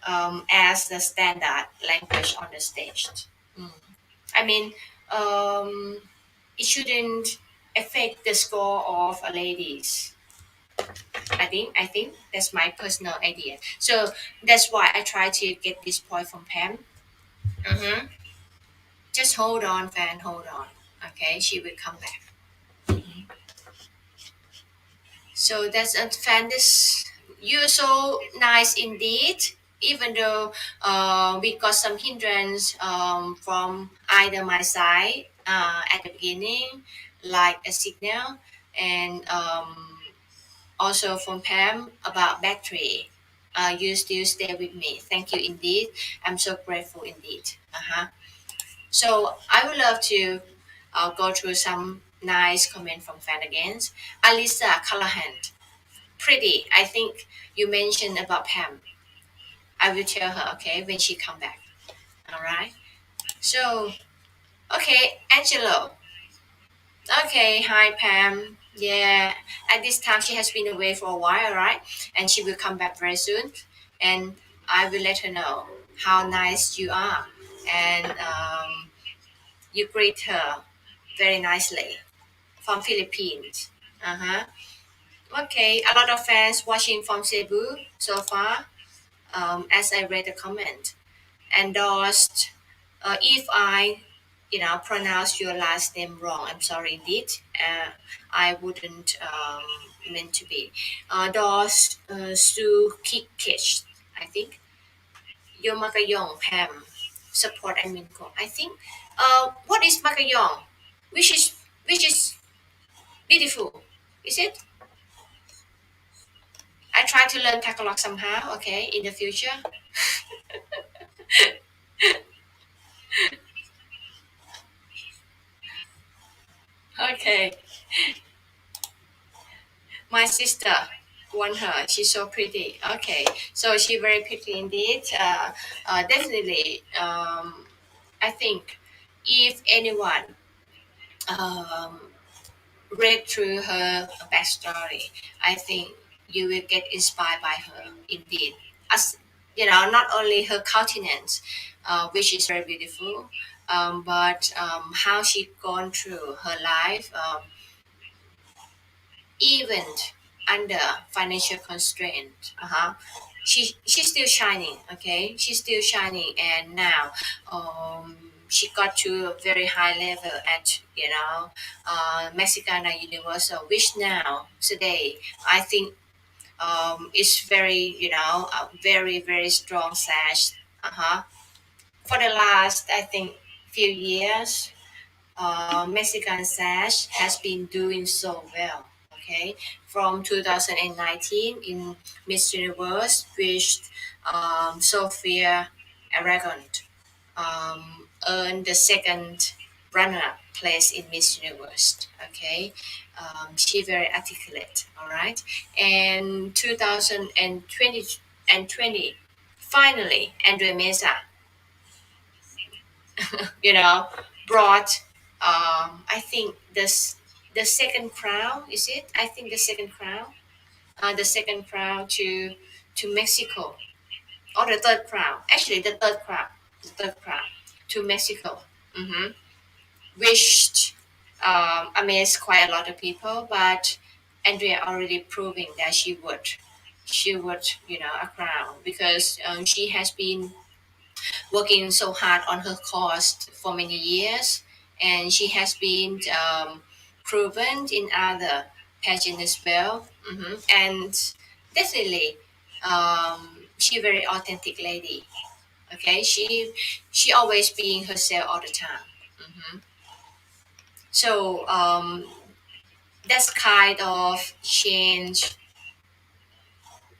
as the standard language on the stage. Mm. I mean, it shouldn't affect the score of a ladies. I think that's my personal idea. So that's why I try to get this point from Pam. Mm-hmm. Just hold on, fan, hold on. Okay, she will come back. So that's a fan. This you're so nice indeed. Even though we got some hindrance from either my side at the beginning, like a signal, and also from Pam about battery. You still stay with me. Thank you indeed. I'm so grateful indeed. Uh-huh. So I would love to go through some nice comment from fan again. Alisa Callahan, pretty. I think you mentioned about Pam. I will tell her, okay, when she come back. All right. So, okay, Angelo. Okay, hi Pam. Yeah, at this time she has been away for a while, right? And she will come back very soon. And I will let her know how nice you are. And you greet her very nicely from Philippines. Uh-huh. Okay, a lot of fans watching from Cebu so far. As I read the comment, endorsed. If I, pronounce your last name wrong, I'm sorry indeed. I wouldn't meant to be. Endorsed Stu Kikich, I think. Yo Makayong Pam. Support admin ko. I think. What is Makayong? Which is beautiful. Is it? I try to learn Tagalog somehow. Okay, in the future. Okay. My sister want her. She's so pretty. Okay, so she very pretty indeed. Definitely. I think if anyone um, read through her backstory, I think you will get inspired by her indeed. As not only her countenance, which is very beautiful, but how she gone through her life. Even under financial constraint, she's still shining. Okay, she's still shining, and now um, she got to a very high level at Mexicana Universal, which now today I think is very a very very strong sash. For the last I think few years, Mexican SASH has been doing so well. Okay, from 2019 in Miss Universe, which Sophia Aragon earned the second runner-up place in Miss Universe. Okay, she very articulate. All right, and 2020 and 20, finally, Andrea Mesa you know, brought I think the second crown is it? I think the second crown to Mexico, or the third crown. Actually, the third crown to Mexico, hmm which amazed quite a lot of people. But Andrea already proving that she would a crown because she has been working so hard on her course for many years, and she has been proven in other pageants as well. And definitely, she very authentic lady. Okay, she always being herself all the time. hmm So that's kind of change,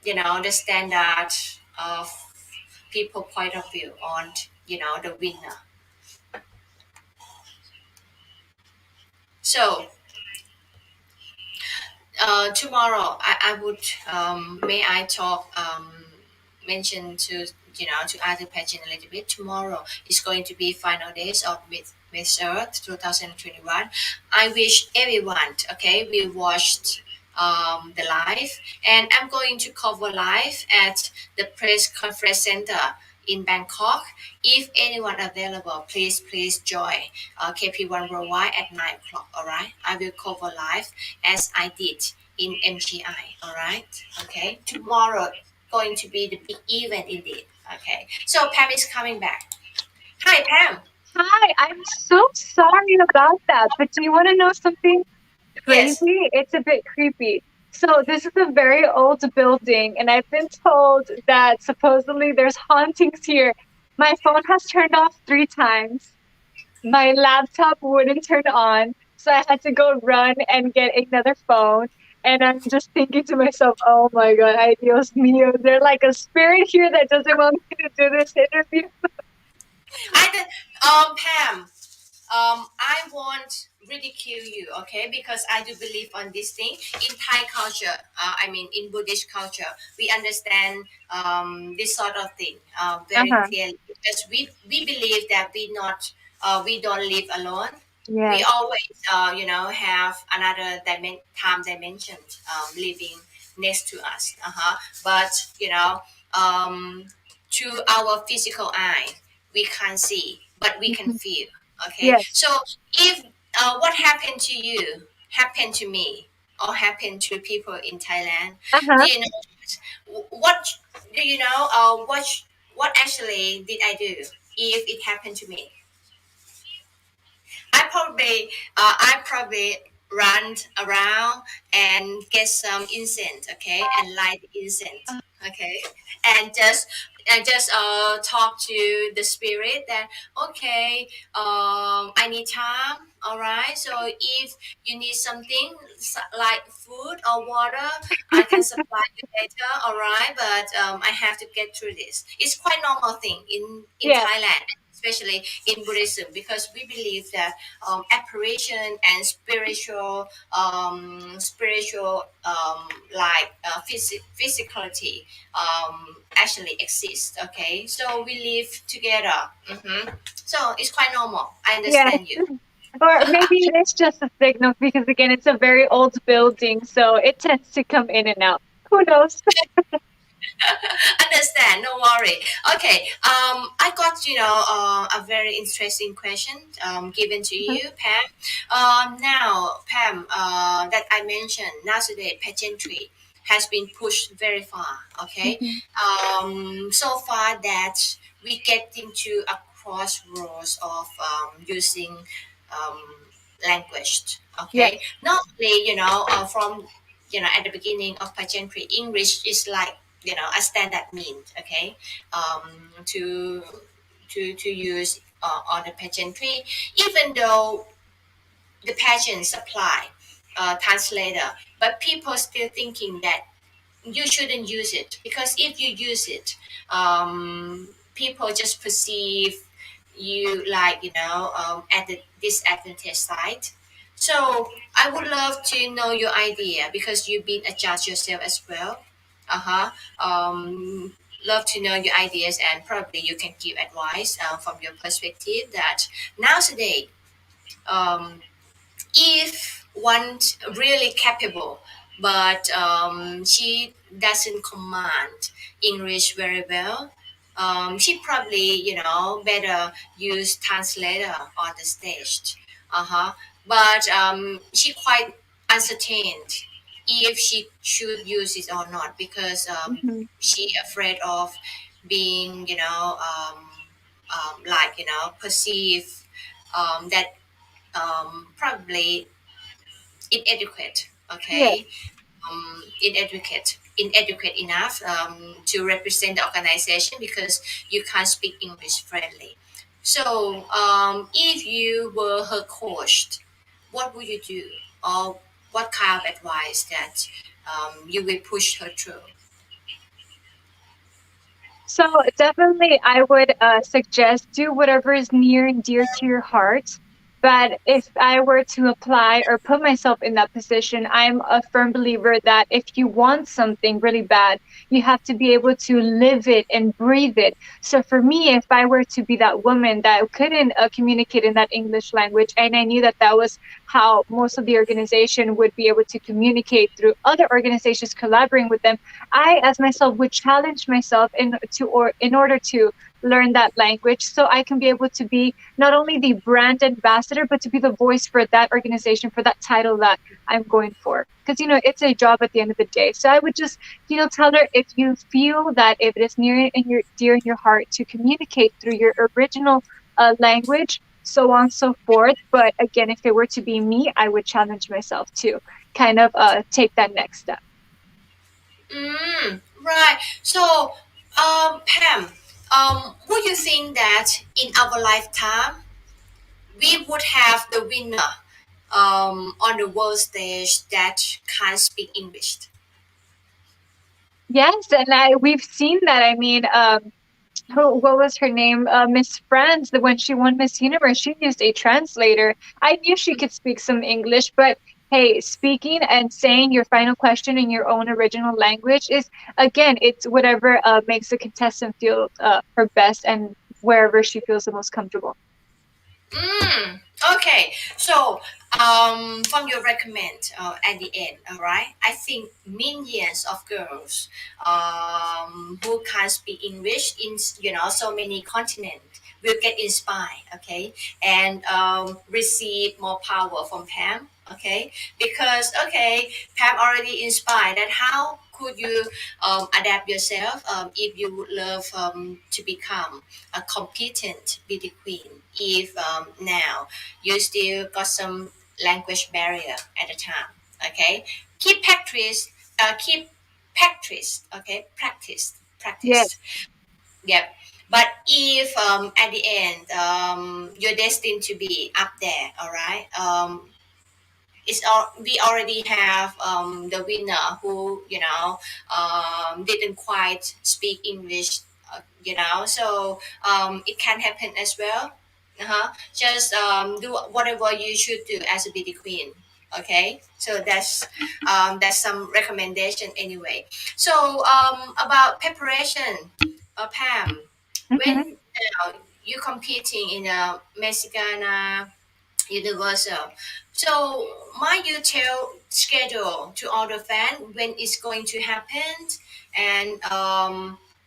the standard of people point of view on the winner. So tomorrow, I would may I talk mention to to other pageant a little bit. Tomorrow is going to be final days of Miss Earth 2021. I wish everyone okay we watched the live, and I'm going to cover live at the press conference center in Bangkok. If anyone available, please join KP1 Worldwide at 9 o'clock. All right, I will cover live as I did in MGI. All right. Okay. Tomorrow going to be the big event indeed. Okay. So Pam is coming back. Hi, Pam. Hi, I'm so sorry about that, but do you want to know something Yes. crazy? It's a bit creepy. So, this is a very old building, and I've been told that supposedly there's hauntings here. My phone has turned off 3 times. My laptop wouldn't turn on, so I had to go run and get another phone. And I'm just thinking to myself, oh my God, ay Dios mío, there's like a spirit here that doesn't want me to do this interview. Pam. I won't ridicule you, okay? Because I do believe on this thing. In Thai culture, I mean, in Buddhist culture, we understand this sort of thing very Uh-huh. clearly because we believe that we don't live alone. We Yes. always, have another time dimension living next to us. But um, to our physical eye, we can't see, but we can Mhm. feel. Okay, Yes. so if what happened to you happened to me or happened to people in Thailand, do Uh-huh. you know what? Do you know what actually did I do if it happened to me? I probably run around and get some incense, okay, and light incense, okay, and just talk to the spirit that okay, I need time. All right, so if you need something like food or water, I can supply you later. All right, but I have to get through this. It's quite normal thing in Yes. Thailand, especially in Buddhism, because we believe that apparition and physicality actually exist. Okay, so we live together. So it's quite normal. I Yes. understand you. Or maybe it's just a signal because again, it's a very old building, so it tends to come in and out. Who knows? Understand, no worry. Okay, I got a very interesting question given to you, Pam. Now, Pam, that I mentioned nowadays, pageantry has been pushed very far. Okay, Mhm. so far that we get into a crossroads of using um, language. Okay, Yes. not only from at the beginning of pageantry, English is like a standard mean, okay, to to use on the pageantry, even though the pageant supply translator, but people still thinking that you shouldn't use it because if you use it, people just perceive you like at the disadvantaged side. So I would love to know your idea because you've been a judge yourself as well. Uh-huh. Love to know your ideas and probably you can give advice from your perspective that nowadays um, if one really capable but she doesn't command English very well, she probably better use translator on the stage. Uh-huh. But she quite uncertain if she should use it or not because Mhm. she afraid of being perceive that probably inadequate, Yes. okay, inadequate enough to represent the organization because you can't speak English friendly. So if you were her coach, what would you do, or what kind of advice that you will push her through? So definitely, I would suggest do whatever is near and dear to your heart. But if I were to apply or put myself in that position, I'm a firm believer that if you want something really bad, you have to be able to live it and breathe it. So for me, if I were to be that woman that couldn't communicate in that English language, and I knew that that was how most of the organization would be able to communicate through other organizations collaborating with them, I as myself would challenge myself in order to learn that language, so I can be able to be not only the brand ambassador, but to be the voice for that organization, for that title that I'm going for. Because, it's a job at the end of the day. So I would just, tell her, if you feel that if it is dear in your heart to communicate through your original language, so on and so forth. But again, if it were to be me, I would challenge myself to kind of take that next step. Right. So, Pam, would you think that in our lifetime we would have the winner on the world stage that can speak English? Yes, and we've seen that. I mean, what was her name? Miss France, the when she won Miss Universe, she used a translator. I knew she could speak some English, but hey, speaking and saying your final question in your own original language is, again, it's whatever makes the contestant feel her best and wherever she feels the most comfortable. Okay, so from your recommend at the end, all right, I think millions of girls who can speak English in so many continents will get inspired, okay, and receive more power from Pam, okay, because Pam already inspired that how could you adapt yourself if you would love to become a competent beauty queen if now you still got some language barrier at the time. Okay, keep practice. Keep practice. Okay, practice. Yes. Practice. Yep. But if at the end you're destined to be up there, all right. We already have the winner who didn't quite speak English, so it can happen as well. Just do whatever you should do as a beauty queen. Okay, so that's some recommendation anyway. So about preparation, Pam, Mm-hmm. when you're competing in a Mexicana Universal. So might you tell schedule to all the fan when it's going to happen and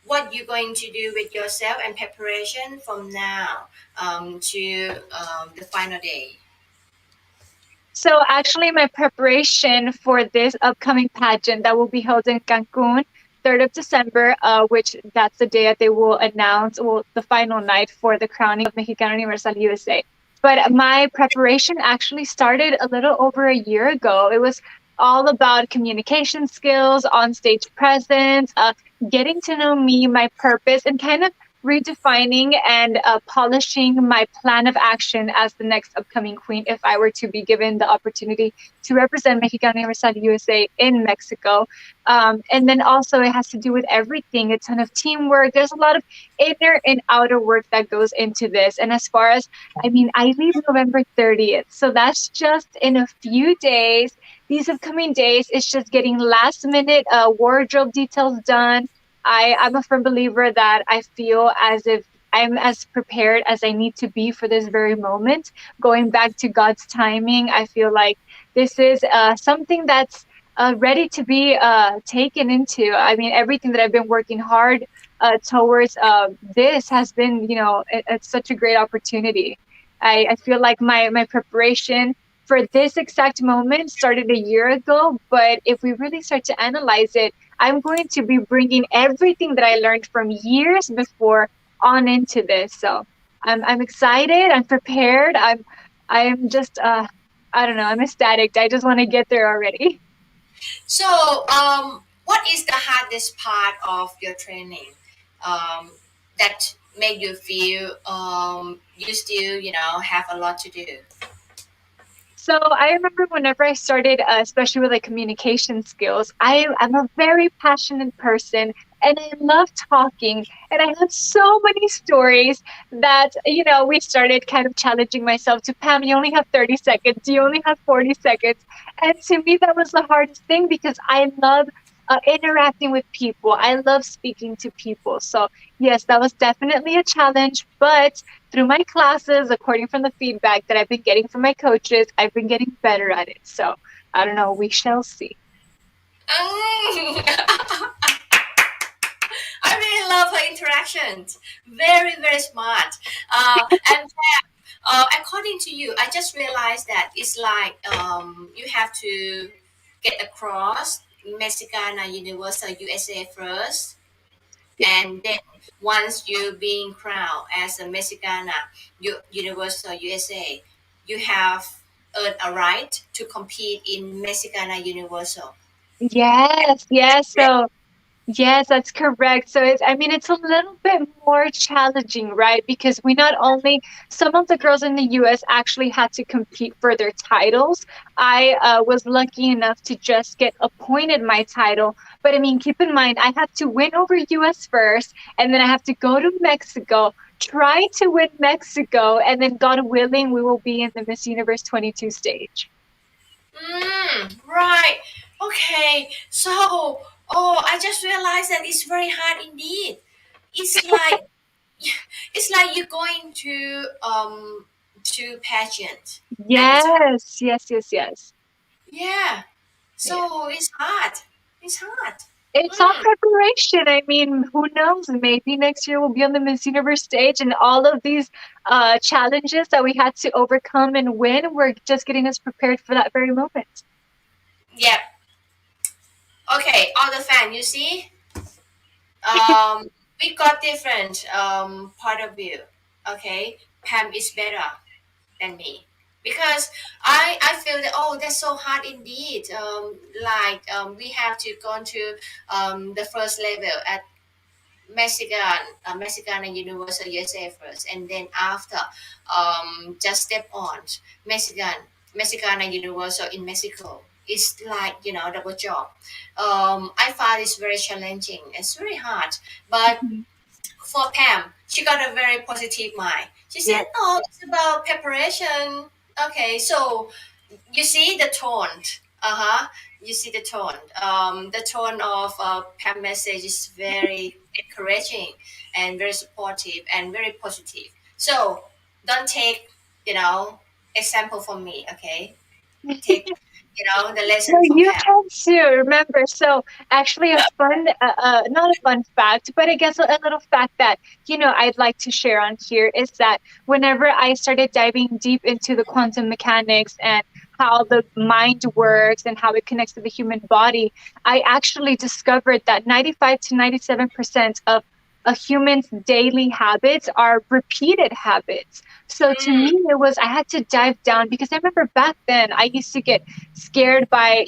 what you're going to do with yourself and preparation from now to the final day. So actually, my preparation for this upcoming pageant that will be held in Cancun, 3rd of December, which that's the day that they will announce, well, the final night for the crowning of Mexicana Universal USA. But my preparation actually started a little over a year ago. It was all about communication skills, on-stage presence, getting to know me, my purpose, and kind of redefining and polishing my plan of action as the next upcoming queen if I were to be given the opportunity to represent Mexicana Universal USA in Mexico. And then also it has to do with everything, a ton of teamwork. There's a lot of inner and outer work that goes into this. And as far as, I mean, I leave November 30th. So that's just in a few days. These upcoming days, it's just getting last minute wardrobe details done. I'm a firm believer that I feel as if I'm as prepared as I need to be for this very moment. Going back to God's timing, I feel like this is something that's ready to be taken into. I mean, everything that I've been working hard towards this has been, it's such a great opportunity. I feel like my preparation for this exact moment started a year ago, but if we really start to analyze it, I'm going to be bringing everything that I learned from years before on into this. So I'm excited. I'm prepared. I'm just I don't know. I'm ecstatic. I just want to get there already. So what is the hardest part of your training that make you feel you still have a lot to do? So I remember whenever I started, especially with like communication skills, I'm a very passionate person and I love talking. And I have so many stories that, we started kind of challenging myself to, Pam, you only have 30 seconds. You only have 40 seconds. And to me, that was the hardest thing because I love interacting with people. I love speaking to people. So yes, that was definitely a challenge. But through my classes, according from the feedback that I've been getting from my coaches, I've been getting better at it. So I don't know. We shall see. I really love her interactions. Very, very smart. And according to you, I just realized that it's like you have to get across Mexicana Universal USA first, and then once you being crowned as a Mexicana Universal USA, you have earned a right to compete in Mexicana Universal. Yes, yes. So yes, that's correct. So it's, I mean, it's a little bit more challenging, right? Because we not only, some of the girls in the US actually had to compete for their titles. I was lucky enough to just get appointed my title. But I mean, keep in mind, I have to win over US first, and then I have to go to Mexico, try to win Mexico, and then God willing, we will be in the Miss Universe 22 stage. Right. Okay. So, I just realized that it's very hard indeed. It's like it's like you're going to pageant at the time. Yes, yes, yes, yes. Yeah. Yeah. So it's hard. It's hard. It's all Mm. preparation. I mean, who knows? Maybe next year we'll be on the Miss Universe stage, and all of these challenges that we had to overcome and win, we're just getting us prepared for that very moment. Yep. Okay. All the fan. You see, um, we got different point of view. Okay. Pam is better than me because I feel that that's so hard indeed. We have to go to the first level at Mexican and Universal USA first, and then after just step on Mexican Mexican and Universal in Mexico. It's like double job. I find it's very challenging. It's very hard, but Mhm. for Pam, she got a very positive mind. She Yeah. said, "Oh, it's about preparation." Okay, so you see the tone. Uh huh. You see the tone. The tone of Pam message is very encouraging and very supportive and very positive. So don't take you know example from me. Okay, take the No, lesson from you Pam. can too. Remember, so actually, a fun, not a fun fact, but I guess a little fact that, I'd like to share on here is that whenever I started diving deep into the quantum mechanics and how the mind works and how it connects to the human body, I actually discovered that 95 to 97% of a human's daily habits are repeated habits. So to me, Mm, it was, I had to dive down because I remember back then I used to get scared by,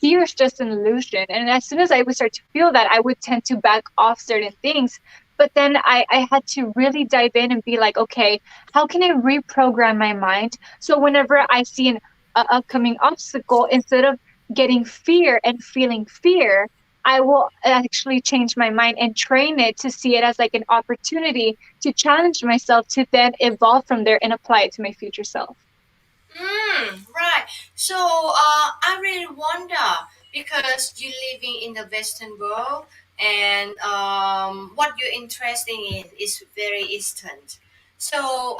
fear is just an illusion. And as soon as I would start to feel that, I would tend to back off certain things. But then I had to really dive in and be like, okay, how can I reprogram my mind? So whenever I see an upcoming obstacle, instead of getting fear and feeling fear, I will actually change my mind and train it to see it as like an opportunity to challenge myself to then evolve from there and apply it to my future self. right. So I really wonder because you're living in the Western world and what you're interested in is very Eastern. So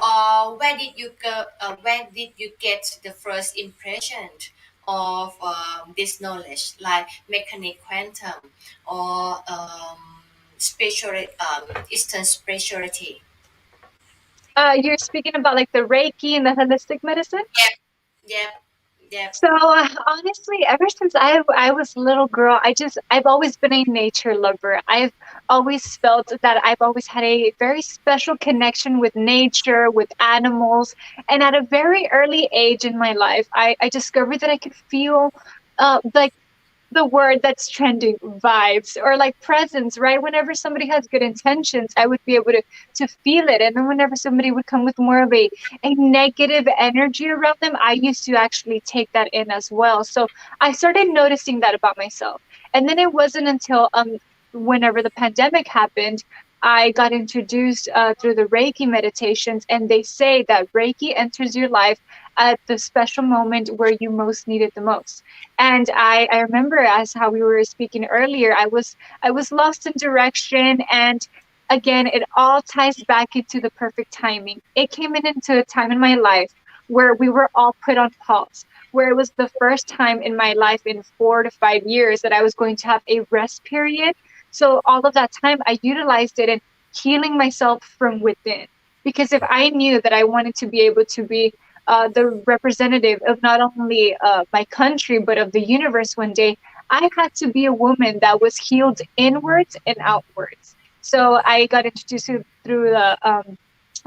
where did you go? Where did you get the first impression of this knowledge, like mechanic quantum or Eastern spirituality? You're speaking about like the Reiki and the holistic medicine? Yep, yep, yep. So honestly, ever since I was a little girl, I've always been a nature lover. I've always felt that I've always had a very special connection with nature, with animals, and at a very early age in my life, I discovered that I could feel like the word that's trending, vibes, or like presence, right? Whenever somebody has good intentions, I would be able to feel it. And then whenever somebody would come with more of a negative energy around them, I used to actually take that in as well. So I started noticing that about myself. And then it wasn't until whenever the pandemic happened, I got introduced through the Reiki meditations, and they say that Reiki enters your life at the special moment where you most need it the most. And I remember, as how we were speaking earlier, I was lost in direction, and again, it all ties back into the perfect timing. It came into a time in my life where we were all put on pause, where it was the first time in my life in 4 to 5 years that I was going to have a rest period. So all of that time, I utilized it in healing myself from within. Because if I knew that I wanted to be able to be the representative of not only my country, but of the universe one day, I had to be a woman that was healed inwards and outwards. So I got introduced through the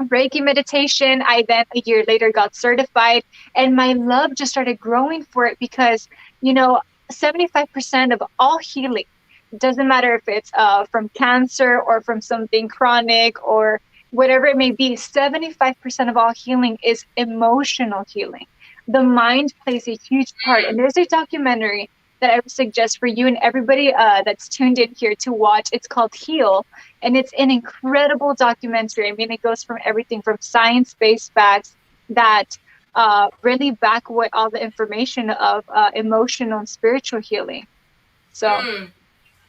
Reiki meditation. I then a year later got certified, and my love just started growing for it because, you know, 75% of all healing, doesn't matter if it's from cancer or from something chronic or whatever it may be, 75% of all healing is emotional healing. The mind plays a huge part. And there's a documentary that I would suggest for you and everybody that's tuned in here to watch. It's called Heal, and it's an incredible documentary. I mean, it goes from everything from science-based facts that really back what all the information of emotional and spiritual healing. So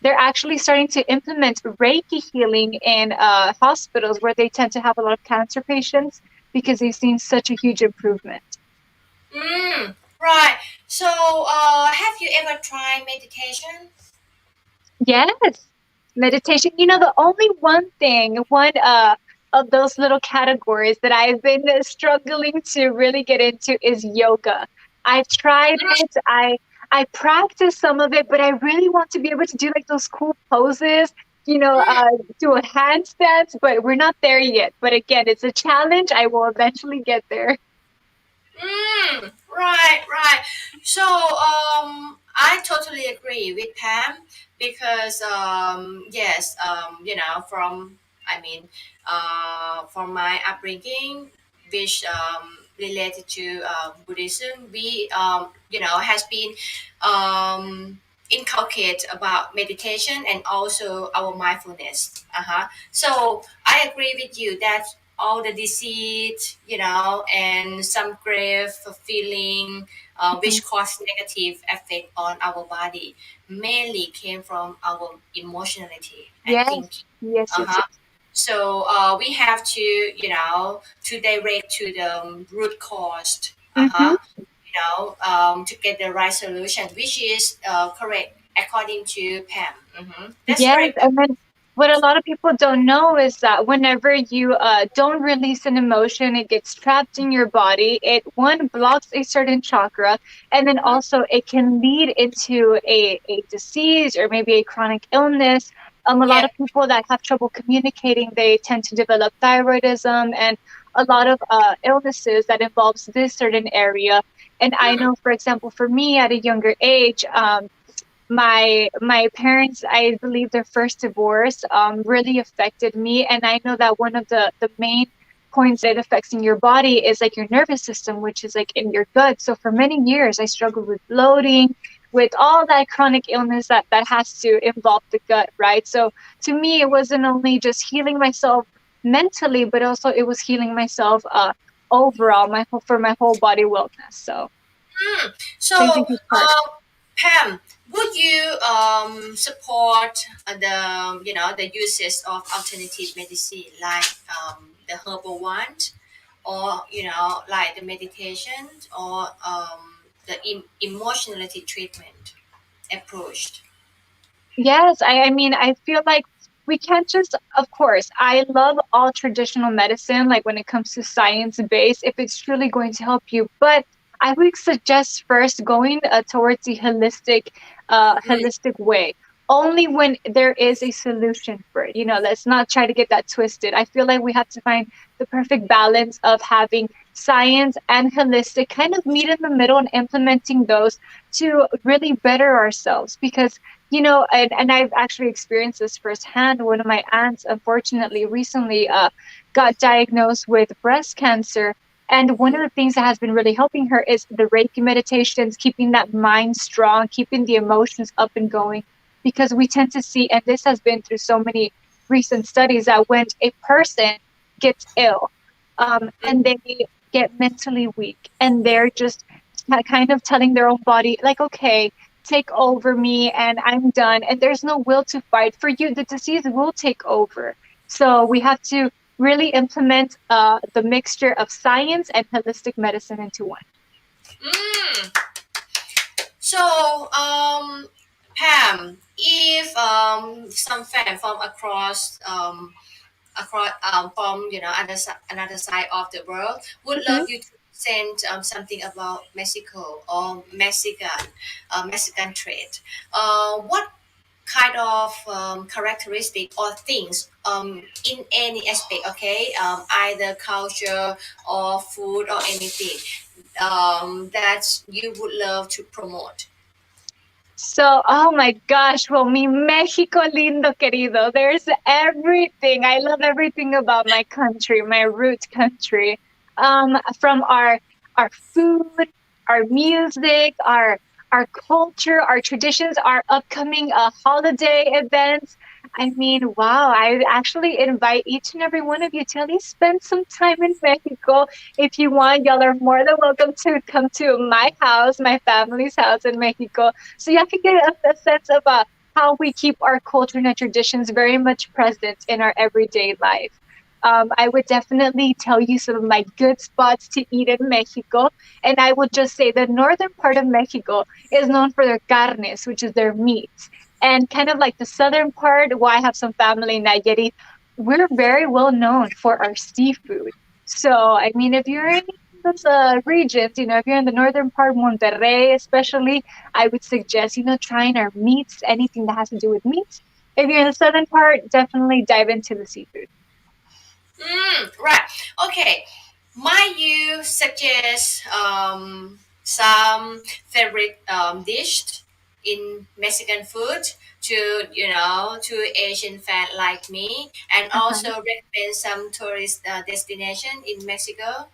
they're actually starting to implement Reiki healing in hospitals where they tend to have a lot of cancer patients because they've seen such a huge improvement. Right. So, have you ever tried meditation? Yes, meditation. You know, the only one of those little categories that I've been struggling to really get into is yoga. I've tried it. I practice some of it, but I really want to be able to do like those cool poses, you know, do a handstand, but we're not there yet. But again, it's a challenge. I will eventually get there. Right, right. So, I totally agree with Pam because, yes, I mean, from my upbringing, which related to Buddhism, we, has been inculcate about meditation and also our mindfulness. So I agree with you that all the deceit, and some grief feeling, Mhm. which cause negative effect on our body, mainly came from our emotionality and Yes, thinking. yes, yes, Uh-huh. yes. So we have to, to direct to the root cause. Hmm. To get the right solution, which is correct according to Pam. That's Yes, correct, Pam. and then what a lot of people don't know is that whenever you don't release an emotion, it gets trapped in your body. It one blocks a certain chakra, and then also it can lead into a disease or maybe a chronic illness. A lot Yeah. of people that have trouble communicating, they tend to develop thyroidism and a lot of illnesses that involves this certain area. And I know, for example, for me at a younger age, my parents, I believe their first divorce really affected me, and I know that one of the main points that it affects in your body is like your nervous system, which is like in your gut. So for many years I struggled with bloating, with all that chronic illness that has to involve the gut, right? So to me it wasn't only just healing myself mentally, but also it was healing myself overall, my whole body wellness. So plays a So, huge part. Pam, would you support the uses of alternative medicine like the herbal one, or like the meditation, or the emotionality treatment approach? Yes, I mean, I feel like we can't just, of course, I love all traditional medicine, like when it comes to science based, if it's truly going to help you. But I would suggest first going towards the holistic way. Only when there is a solution for it. You know, let's not try to get that twisted. I feel like we have to find the perfect balance of having science and holistic kind of meet in the middle and implementing those to really better ourselves because and I've actually experienced this firsthand. One of my aunts, unfortunately, recently got diagnosed with breast cancer. And one of the things that has been really helping her is the Reiki meditations, keeping that mind strong, keeping the emotions up and going. Because we tend to see, and this has been through so many recent studies that when a person gets ill, and they get mentally weak, and they're just kind of telling their own body, like, okay, take over me and I'm done. And there's no will to fight for you. The disease will take over. So we have to really implement the mixture of science and holistic medicine into one. Mm. So, Pam, if some fan from across from another side of the world would Hmm. love you to send something about Mexico or Mexican trade, what kind of characteristic or things in any aspect, okay, either culture or food or anything that you would love to promote? So, oh my gosh, well, mi México lindo querido, there's everything. I love everything about my country, my root country. From our food, our music, our culture, our traditions, our upcoming holiday events. I mean, wow, I actually invite each and every one of you to at least spend some time in Mexico. If you want, y'all are more than welcome to come to my house, my family's house in Mexico, so you can get a sense of how we keep our culture and our traditions very much present in our everyday life. I would definitely tell you some of my good spots to eat in Mexico. And I would just say the northern part of Mexico is known for their carnes, which is their meats. And kind of like the southern part, where I have some family in Nayarit, we're very well known for our seafood. So, I mean, if you're in those regions, if you're in the northern part, Monterrey especially, I would suggest, trying our meats, anything that has to do with meats. If you're in the southern part, definitely dive into the seafood. Right. Okay. Might you suggest some favorite dish in Mexican food to to Asian fan like me, and also Uh-huh. recommend some tourist destination in Mexico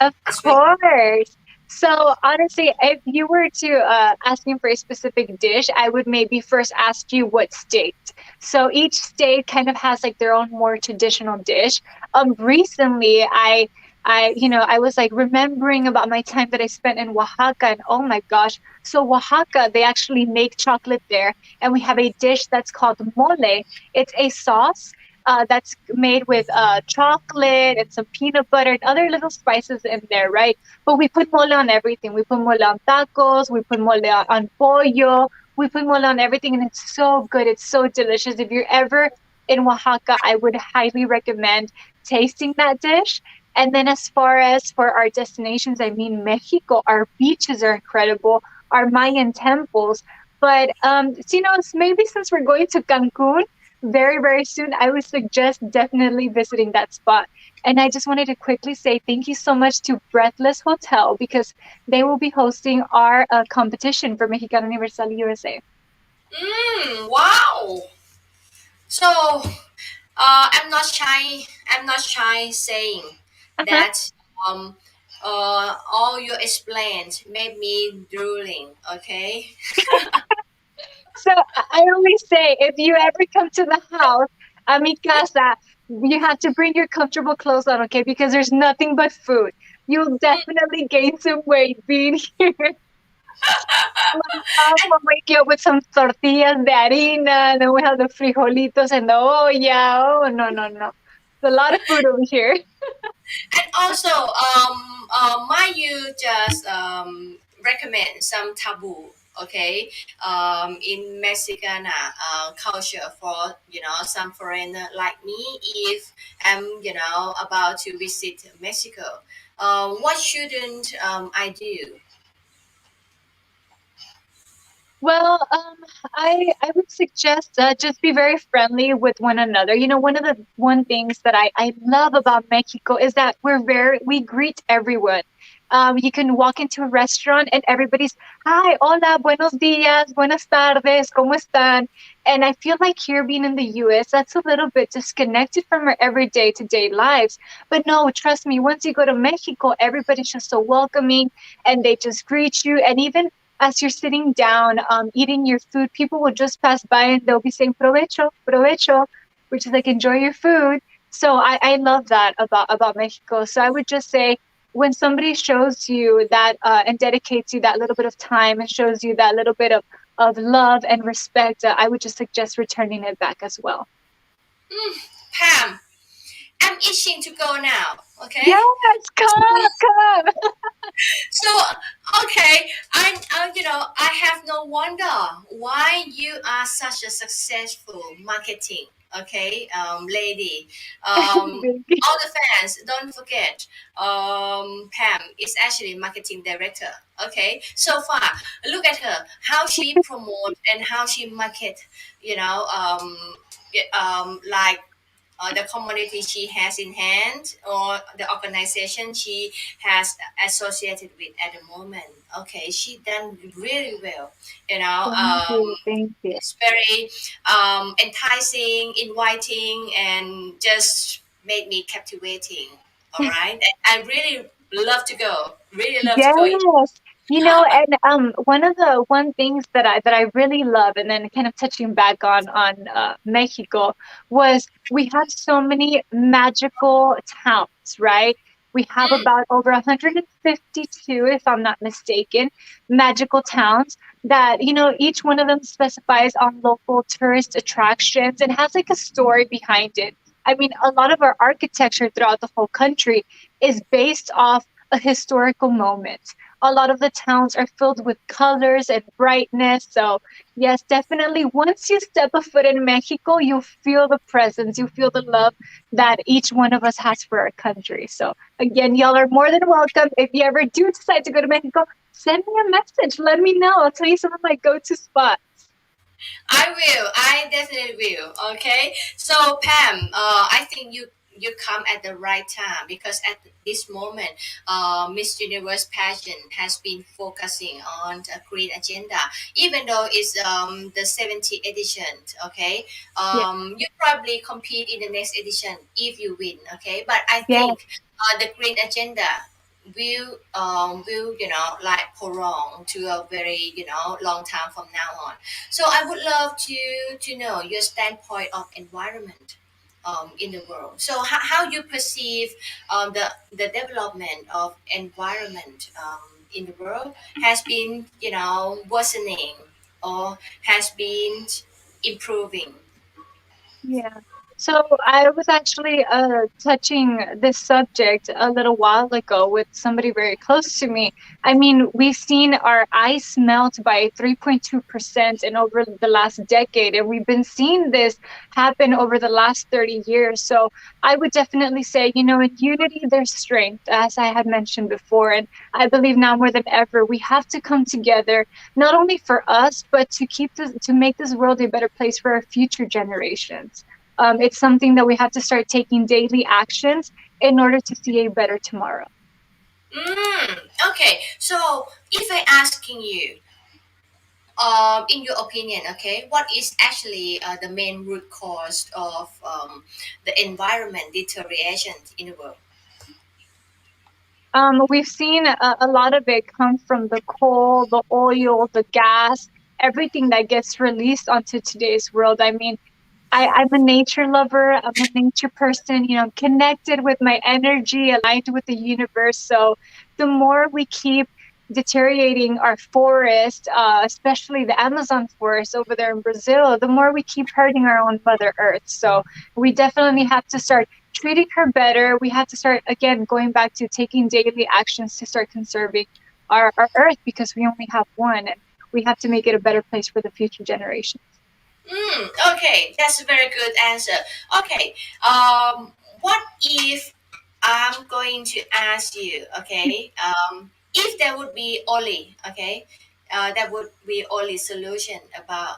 Of as well? course. So honestly, if you were to ask me for a specific dish, I would maybe first ask you what state. So each state kind of has like their own more traditional dish. Recently, I was like remembering about my time that I spent in Oaxaca, and oh my gosh! So Oaxaca, they actually make chocolate there, and we have a dish that's called mole. It's a sauce that's made with chocolate and some peanut butter and other little spices in there, right? But we put mole on everything. We put mole on tacos. We put mole on pollo. We put mole on everything, and it's so good. It's so delicious. If you're ever in Oaxaca, I would highly recommend tasting that dish. And then, as far as for our destinations, I mean, Mexico, our beaches are incredible, our Mayan temples. But, maybe since we're going to Cancun, very, very soon, I would suggest definitely visiting that spot. And I just wanted to quickly say thank you so much to Breathless Hotel because they will be hosting our competition for Mexicana Universal USA. Wow. So, I'm not shy. I'm not shy saying Uh-huh. that um, all you explained made me drooling. Okay. So I always say if you ever come to the house, a mi casa, you have to bring your comfortable clothes on, okay? Because there's nothing but food. You'll definitely gain some weight being here. My mom and will wake you up with some tortillas de harina, and then we have the frijolitos and the olla. Oh, no, no, no. There's a lot of food over here. and also, might you just recommend some taboo? Okay, in Mexicana culture for some foreigner like me, if I'm about to visit Mexico, what shouldn't I do? Well, I would suggest just be very friendly with one another. One of the one things that I love about Mexico is that we greet everyone. You can walk into a restaurant and everybody's hi, hola, buenos días, buenas tardes, ¿cómo están? And I feel like here being in the U.S., that's a little bit disconnected from our everyday to day lives. But no, trust me, once you go to Mexico, everybody's just so welcoming and they just greet you. And even as you're sitting down, eating your food, people will just pass by and they'll be saying provecho, provecho. which is like enjoy your food. So I love that about Mexico. So I would just say when somebody shows you that and dedicates you that little bit of time and shows you that little bit of love and respect, I would just suggest returning it back as well. Pam, I'm itching to go now. Okay. Yes, come. So, okay, I have no wonder why you are such a successful marketing, okay, lady. Thank you. All the fans, don't forget, Pam is actually marketing director. Okay, so far, look at her, how she promote and how she market, like the commodity she has in hand or the organization she has associated with at the moment. Okay, she done really well. You know, Thank you. Thank you. it's very enticing, inviting, and just made me captivating. All right, and I really love to go. Really love to go. Yes. And one of the one things that I really love, and then kind of touching back on Mexico, was we have so many magical towns, right? We have Mm, about over 152, if I'm not mistaken, magical towns that, each one of them specifies on local tourist attractions and has like a story behind it. I mean, a lot of our architecture throughout the whole country is based off a historical moment. A lot of the towns are filled with colors and brightness. So, yes, definitely. Once you step a foot in Mexico, you feel the presence, you feel the love that each one of us has for our country. So, again, y'all are more than welcome. If you ever do decide to go to Mexico, send me a message. Let me know. I'll tell you some of my go to spots. I will. I definitely will. Okay. So Pam, I think you come at the right time because at this moment, Miss Universe pageant has been focusing on a green agenda, even though it's the 70th edition. Okay. Yeah. You probably compete in the next edition if you win. Okay. But I Yeah. think the green agenda will like prolong to a very long time from now on. So I would love to know your standpoint of environment in the world. So how you perceive the development of environment in the world has been worsening or has been improving. Yeah. So I was actually touching this subject a little while ago with somebody very close to me. I mean, we've seen our ice melt by 3.2% in over the last decade, and we've been seeing this happen over the last 30 years. So I would definitely say, in unity, there's strength, as I had mentioned before. And I believe now more than ever, we have to come together not only for us, but to make this world a better place for our future generations. It's something that we have to start taking daily actions in order to see a better tomorrow. Okay, so if I asking you, in your opinion, okay, what is actually the main root cause of the environment deterioration in the world? We've seen a lot of it come from the coal, the oil, the gas, everything that gets released onto today's world. I mean, I'm a nature lover. I'm a nature person, connected with my energy, aligned with the universe. So the more we keep deteriorating our forest, especially the Amazon forest over there in Brazil, the more we keep hurting our own Mother Earth. So we definitely have to start treating her better. We have to start, again, going back to taking daily actions to start conserving our Earth because we only have one and we have to make it a better place for the future generations. Okay, that's a very good answer. Okay, what if I'm going to ask you, okay, if there would be only, okay, that would be only solution about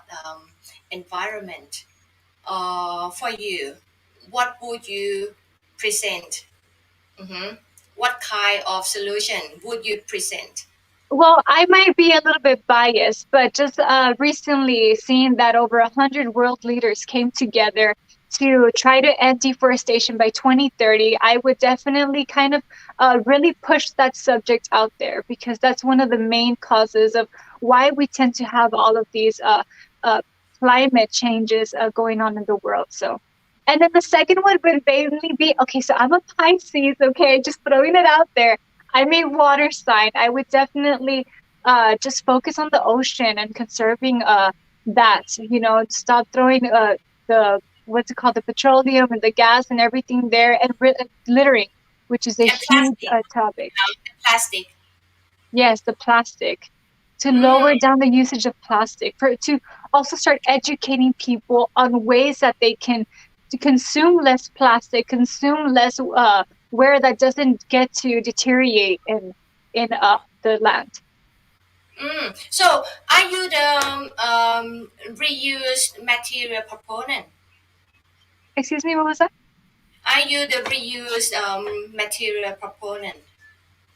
environment for you, what would you present? Mm-hmm. What kind of solution would you present? Well, I might be a little bit biased, but just recently seeing that over 100 world leaders came together to try to end deforestation by 2030, I would definitely kind of really push that subject out there because that's one of the main causes of why we tend to have all of these uh, climate changes going on in the world. So And then the second one would mainly be okay, so I'm a Pisces, okay, just throwing it out there. I'm a water sign. I would definitely just focus on the ocean and conserving that, stop throwing the what's it called, the petroleum and the gas and everything there, and littering, which is a And huge plastic, topic. and plastic. Yes, the plastic. To lower Mm, down the usage of plastic, for to also start educating people on ways that they can to consume less plastic, consume less where that doesn't get to deteriorate in the land. So, are you the reused material proponent? Excuse me, what was that? Are you the reused material proponent?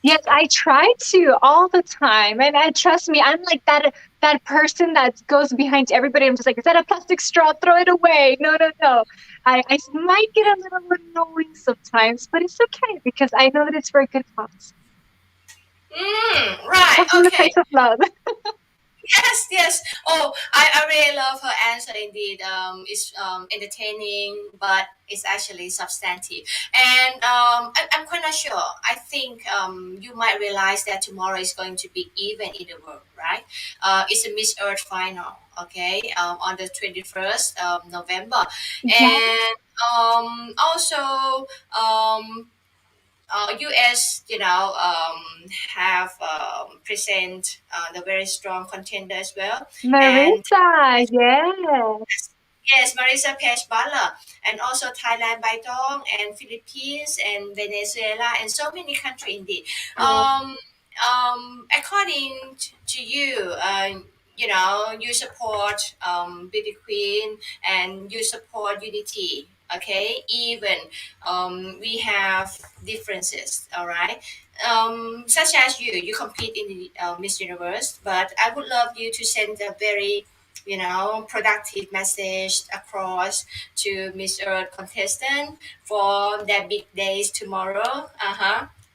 Yes, I try to all the time, and trust me, I'm like that person that goes behind everybody. I'm just like, is that a plastic straw? Throw it away! No, no, no. I might get a little annoying sometimes, but it's okay because I know that it's for a good cause Right. and from the Okay. place of love. Yes, yes. Oh, I really love her answer indeed. It's entertaining, but it's actually substantive. And I'm quite not sure. I think you might realize that tomorrow is going to be event in the world, right? It's a Miss Earth final, okay, on the 21st November. Yeah, And also, US, have present the very strong contender as well, and Marissa, yeah. yes, Marisa Page Butler, and also Thailand Baitong, and Philippines, and Venezuela, and so many countries indeed. Wow. According to you, you support Beauty Queen, and you support unity. Okay, even we have differences. All right, such as you compete in the Miss Universe, but I would love you to send a very productive message across to Miss Earth contestant for their big days tomorrow.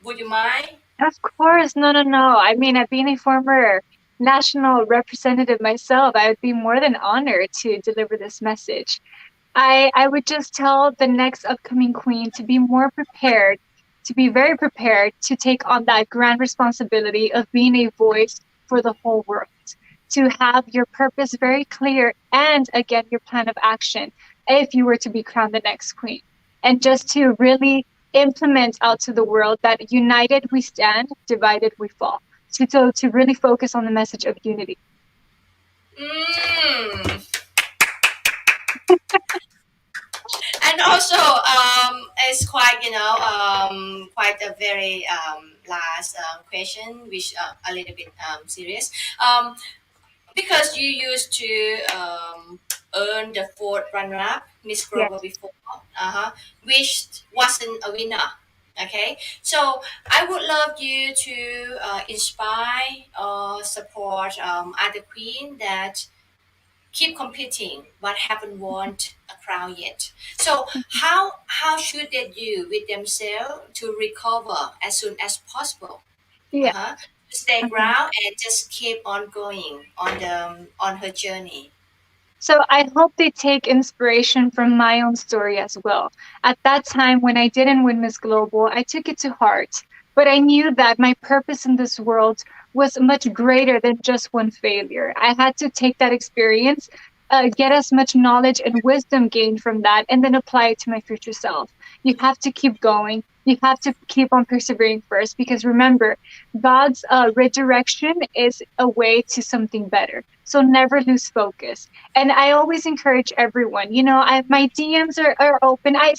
Would you mind? Of course, no, no, no. I mean, being a former national representative myself, I would be more than honored to deliver this message. I would just tell the next upcoming queen to be more prepared, to be very prepared to take on that grand responsibility of being a voice for the whole world, to have your purpose very clear and again your plan of action if you were to be crowned the next queen. And just to really implement out to the world that united we stand, divided we fall. To really focus on the message of unity. Mm. And also, it's quite quite a very last question, which a little bit serious. Because you used to earn the fourth runner-up Miss Global Yes. before, which wasn't a winner. Okay, so I would love you to inspire or support other queen that keep competing but haven't won a crown yet. So how should they do with themselves to recover as soon as possible? Yeah. Uh-huh. To stay Mhm. ground and just keep on going on her journey. So I hope they take inspiration from my own story as well. At that time when I didn't win Miss Global, I took it to heart. But I knew that my purpose in this world was much greater than just one failure. I had to take that experience, get as much knowledge and wisdom gained from that, and then apply it to my future self. You have to keep going. You have to keep on persevering first, because remember, God's redirection is a way to something better. So never lose focus. And I always encourage everyone, my DMs are open. I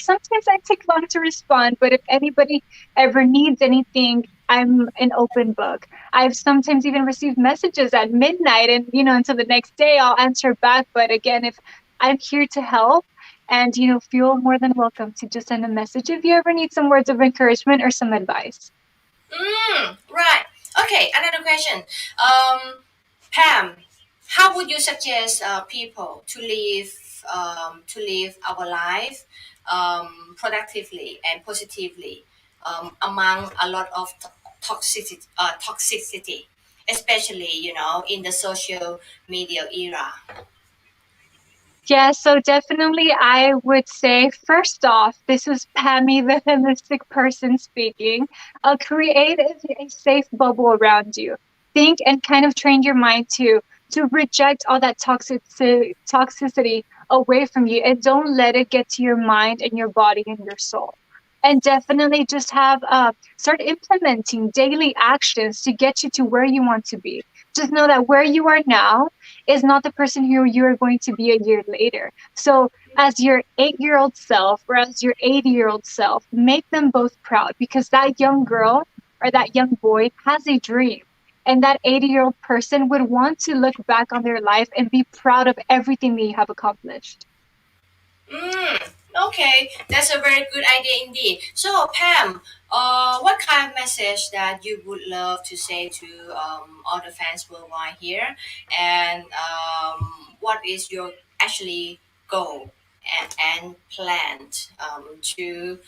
take long to respond, but if anybody ever needs anything, I'm an open book. I've sometimes even received messages at midnight, and until the next day I'll answer back. But again, if I'm here to help, and feel more than welcome to just send a message if you ever need some words of encouragement or some advice. Right. Okay. Another question. Pam, how would you suggest people to live our life productively and positively among a lot of toxicity, especially in the social media era? Yeah, so definitely I would say first off, this is Pammy, the holistic person speaking. Create a safe bubble around you. Think and kind of train your mind to reject all that toxicity away from you, and don't let it get to your mind and your body and your soul. And definitely just have start implementing daily actions to get you to where you want to be. Just know that where you are now is not the person who you are going to be a year later. So, as your 8-year-old self or as your 80-year-old self, make them both proud, because that young girl or that young boy has a dream. And that 80-year-old person would want to look back on their life and be proud of everything that you have accomplished. Mm, okay, that's a very good idea indeed. So, Pam, what kind of message that you would love to say to all the fans worldwide here, and what is your actually goal and planned to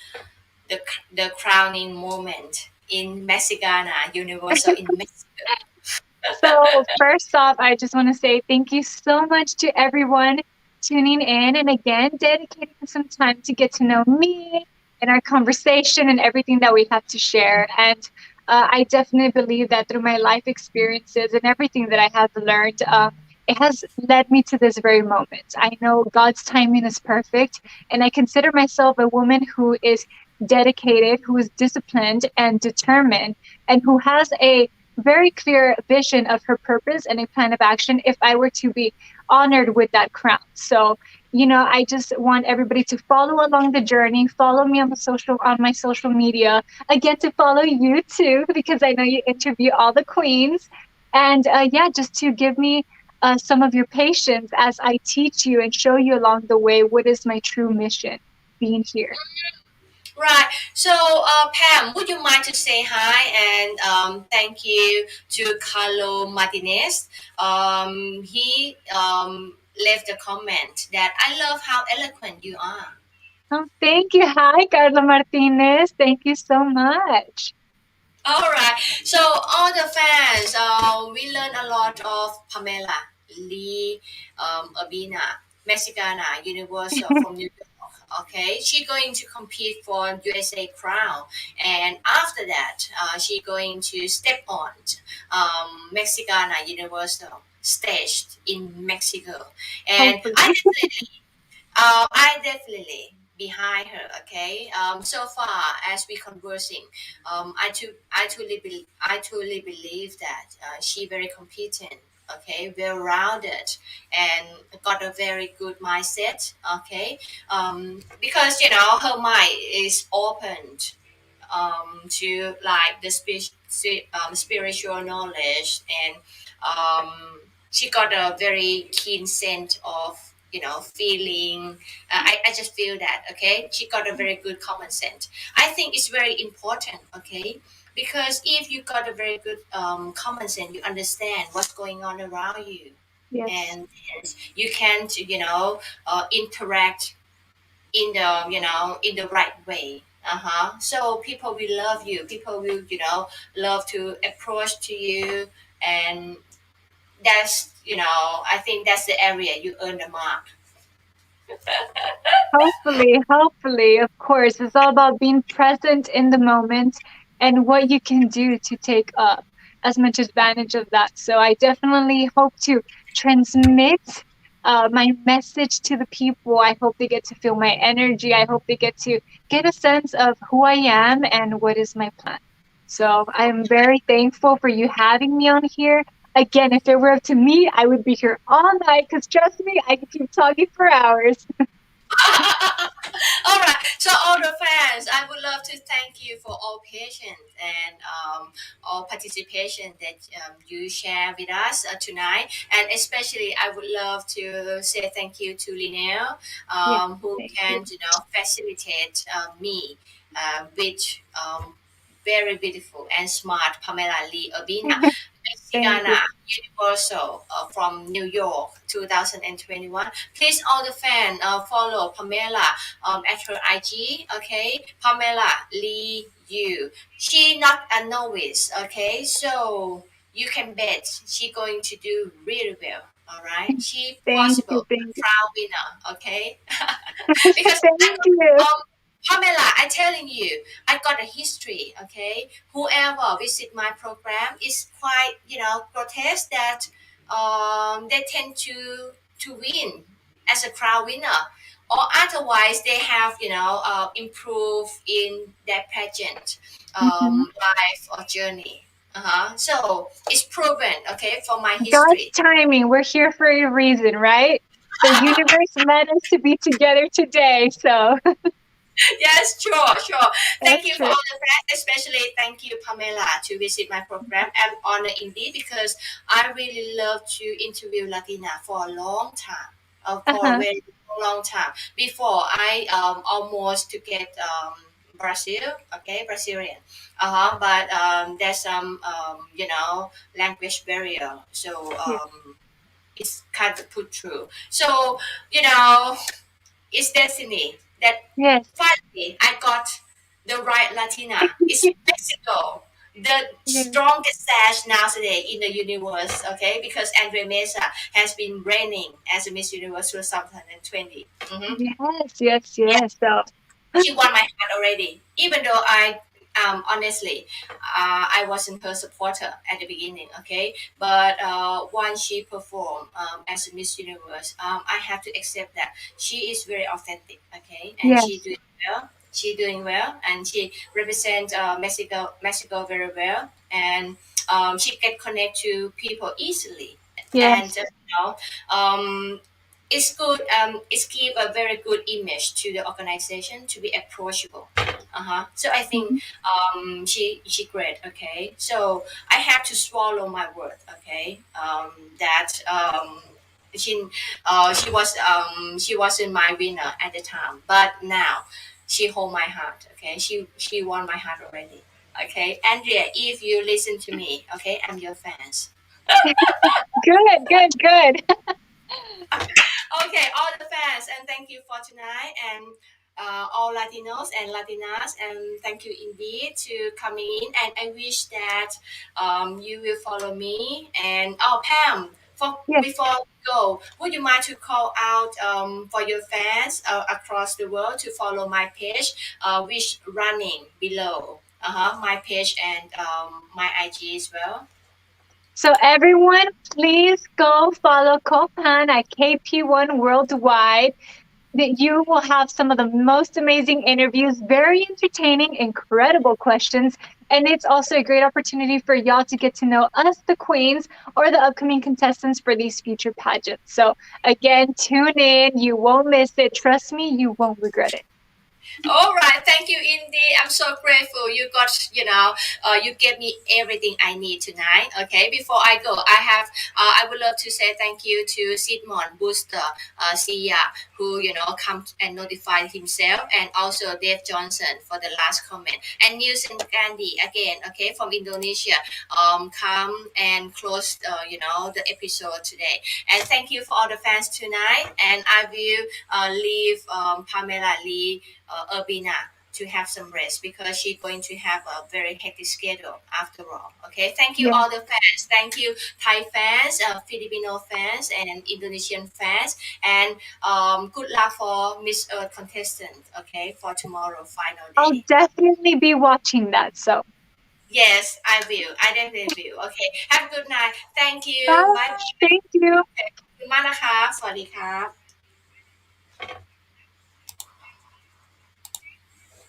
the crowning moment in Mexicana Universal in Mexico? So, first off, I just want to say thank you so much to everyone tuning in and again dedicating some time to get to know me and our conversation and everything that we have to share. And I definitely believe that through my life experiences and everything that I have learned, it has led me to this very moment. I know God's timing is perfect, and I consider myself a woman who is dedicated, who is disciplined and determined, and who has a very clear vision of her purpose and a plan of action if I were to be honored with that crown. So, I just want everybody to follow along the journey, follow me on my social media, again to follow you too, because I know you interview all the queens. And yeah, just to give me some of your patience as I teach you and show you along the way what is my true mission being here. Right. So, Pam, would you mind to say hi and thank you to Carlo Martinez? He left a comment that I love how eloquent you are. Oh, thank you. Hi, Carla Martinez. Thank you so much. All right. So, all the fans, we learned a lot of Pamela Lee Urbina, Mexicana, Universal from New York. Okay, she going to compete for USA Crown, and after that, she going to step on Mexicana Universal staged in Mexico, and Hopefully. I definitely behind her. Okay. So far as we conversing, I truly believe that she very competent. Okay, well rounded, and got a very good mindset. Okay, because her mind is opened to like the spiritual knowledge, and she got a very keen sense of feeling. I just feel that. Okay, she got a very good common sense. I think it's very important. Okay, because if you got a very good common sense, you understand what's going on around you, Yes. and you can interact in the in the right way. So people will love you, people will love to approach to you, and that's I think that's the area you earn the mark. Hopefully, of course. It's all about being present in the moment and what you can do to take up as much advantage of that. So I definitely hope to transmit my message to the people. I hope they get to feel my energy. I hope they get to get a sense of who I am and what is my plan. So I'm very thankful for you having me on here. Again, if it were up to me, I would be here all night because trust me, I could keep talking for hours. All right. So, all the fans, I would love to thank you for all patience and all participation that you share with us tonight. And especially, I would love to say thank you to Linnell, Yeah, who thank you. can, facilitate me with very beautiful and smart Pamela Lee Urbina, Thank you. Mexicana Universal from New York 2021. Please, all the fans, follow Pamela at her IG. Okay, Pamela Lee U. She not a novice. Okay, so you can bet she going to do really well. All right, she Thank you. possible Thank you. crown winner. Okay, because I Thank you. Pamela, I'm telling you, I got a history. Okay, whoever visit my program is quite grotesque that they tend to win as a crowd winner, or otherwise they have improve in their pageant Mhm. life or journey. So it's proven, okay, for my God's history. timing. We're here for a reason, right? The universe meant us to be together today. So Yes, sure, sure. Thank that's you for true. all the facts, especially thank you, Pamela, to visit my program. I'm honored indeed because I really love to interview Latina for a long time, for a Uh-huh. very long time. Before I almost to get Brazil, okay, Brazilian. But there's some language barrier, so Yeah. it's kind of put through. So you know it's destiny that Yes. finally I got the right Latina. It's Mexico, the Yeah. strongest sash nowadays in the universe, okay? Because Andre Mesa has been reigning as a Miss Universe 2020. Yes. Yes. Yes. So She won my heart already, even though honestly, I wasn't her supporter at the beginning, okay? But once she performed as a Miss Universe, I have to accept that she is very authentic, okay? And she yes. doing well. She doing well, and she represent Mexico very well, and she can connect to people easily, and Yes. it's good. It's give a very good image to the organization to be approachable. So I think Mhm. she great. Okay, so I have to swallow my word. Okay, that she she wasn't my winner at the time, but now she hold my heart. Okay, she won my heart already. Okay, Andrea, if you listen to me, okay, I'm your fans. Good. Good. Good. Okay, all the fans, and thank you for tonight, and all Latinos and Latinas, and thank you indeed to coming in. And I wish that you will follow me. And oh, Pam, for Yes. before we go, would you mind to call out for your fans across the world to follow my page, which running below, my page and my IG as well. So everyone, please go follow Kopan at KP1 Worldwide. That you will have some of the most amazing interviews, very entertaining, incredible questions. And it's also a great opportunity for y'all to get to know us, the queens, or the upcoming contestants for these future pageants. So, again, tune in. You won't miss it. Trust me, you won't regret it. All right, thank you, Indy. I'm so grateful. You gave me everything I need tonight. Okay, before I go, I would love to say thank you to Sidmon Booster, Sia, who come and notified himself, and also Dave Johnson for the last comment, and Nielsen Gandhi again. Okay, from Indonesia, come and close, the episode today. And thank you for all the fans tonight. And I will leave Pamela Lee Urbina to have some rest because she's going to have a very hectic schedule after all. Okay, thank you Yeah. all the fans. Thank you Thai fans, Filipino fans, and Indonesian fans. And good luck for Miss Earth contestant. Okay, for tomorrow final I'll day. definitely be watching that. So, Yes, I will. I definitely will. Okay, have a good night. Thank you. bye. Bye. Thank you. ขอบคุณมากนะคะสวัสดีครับ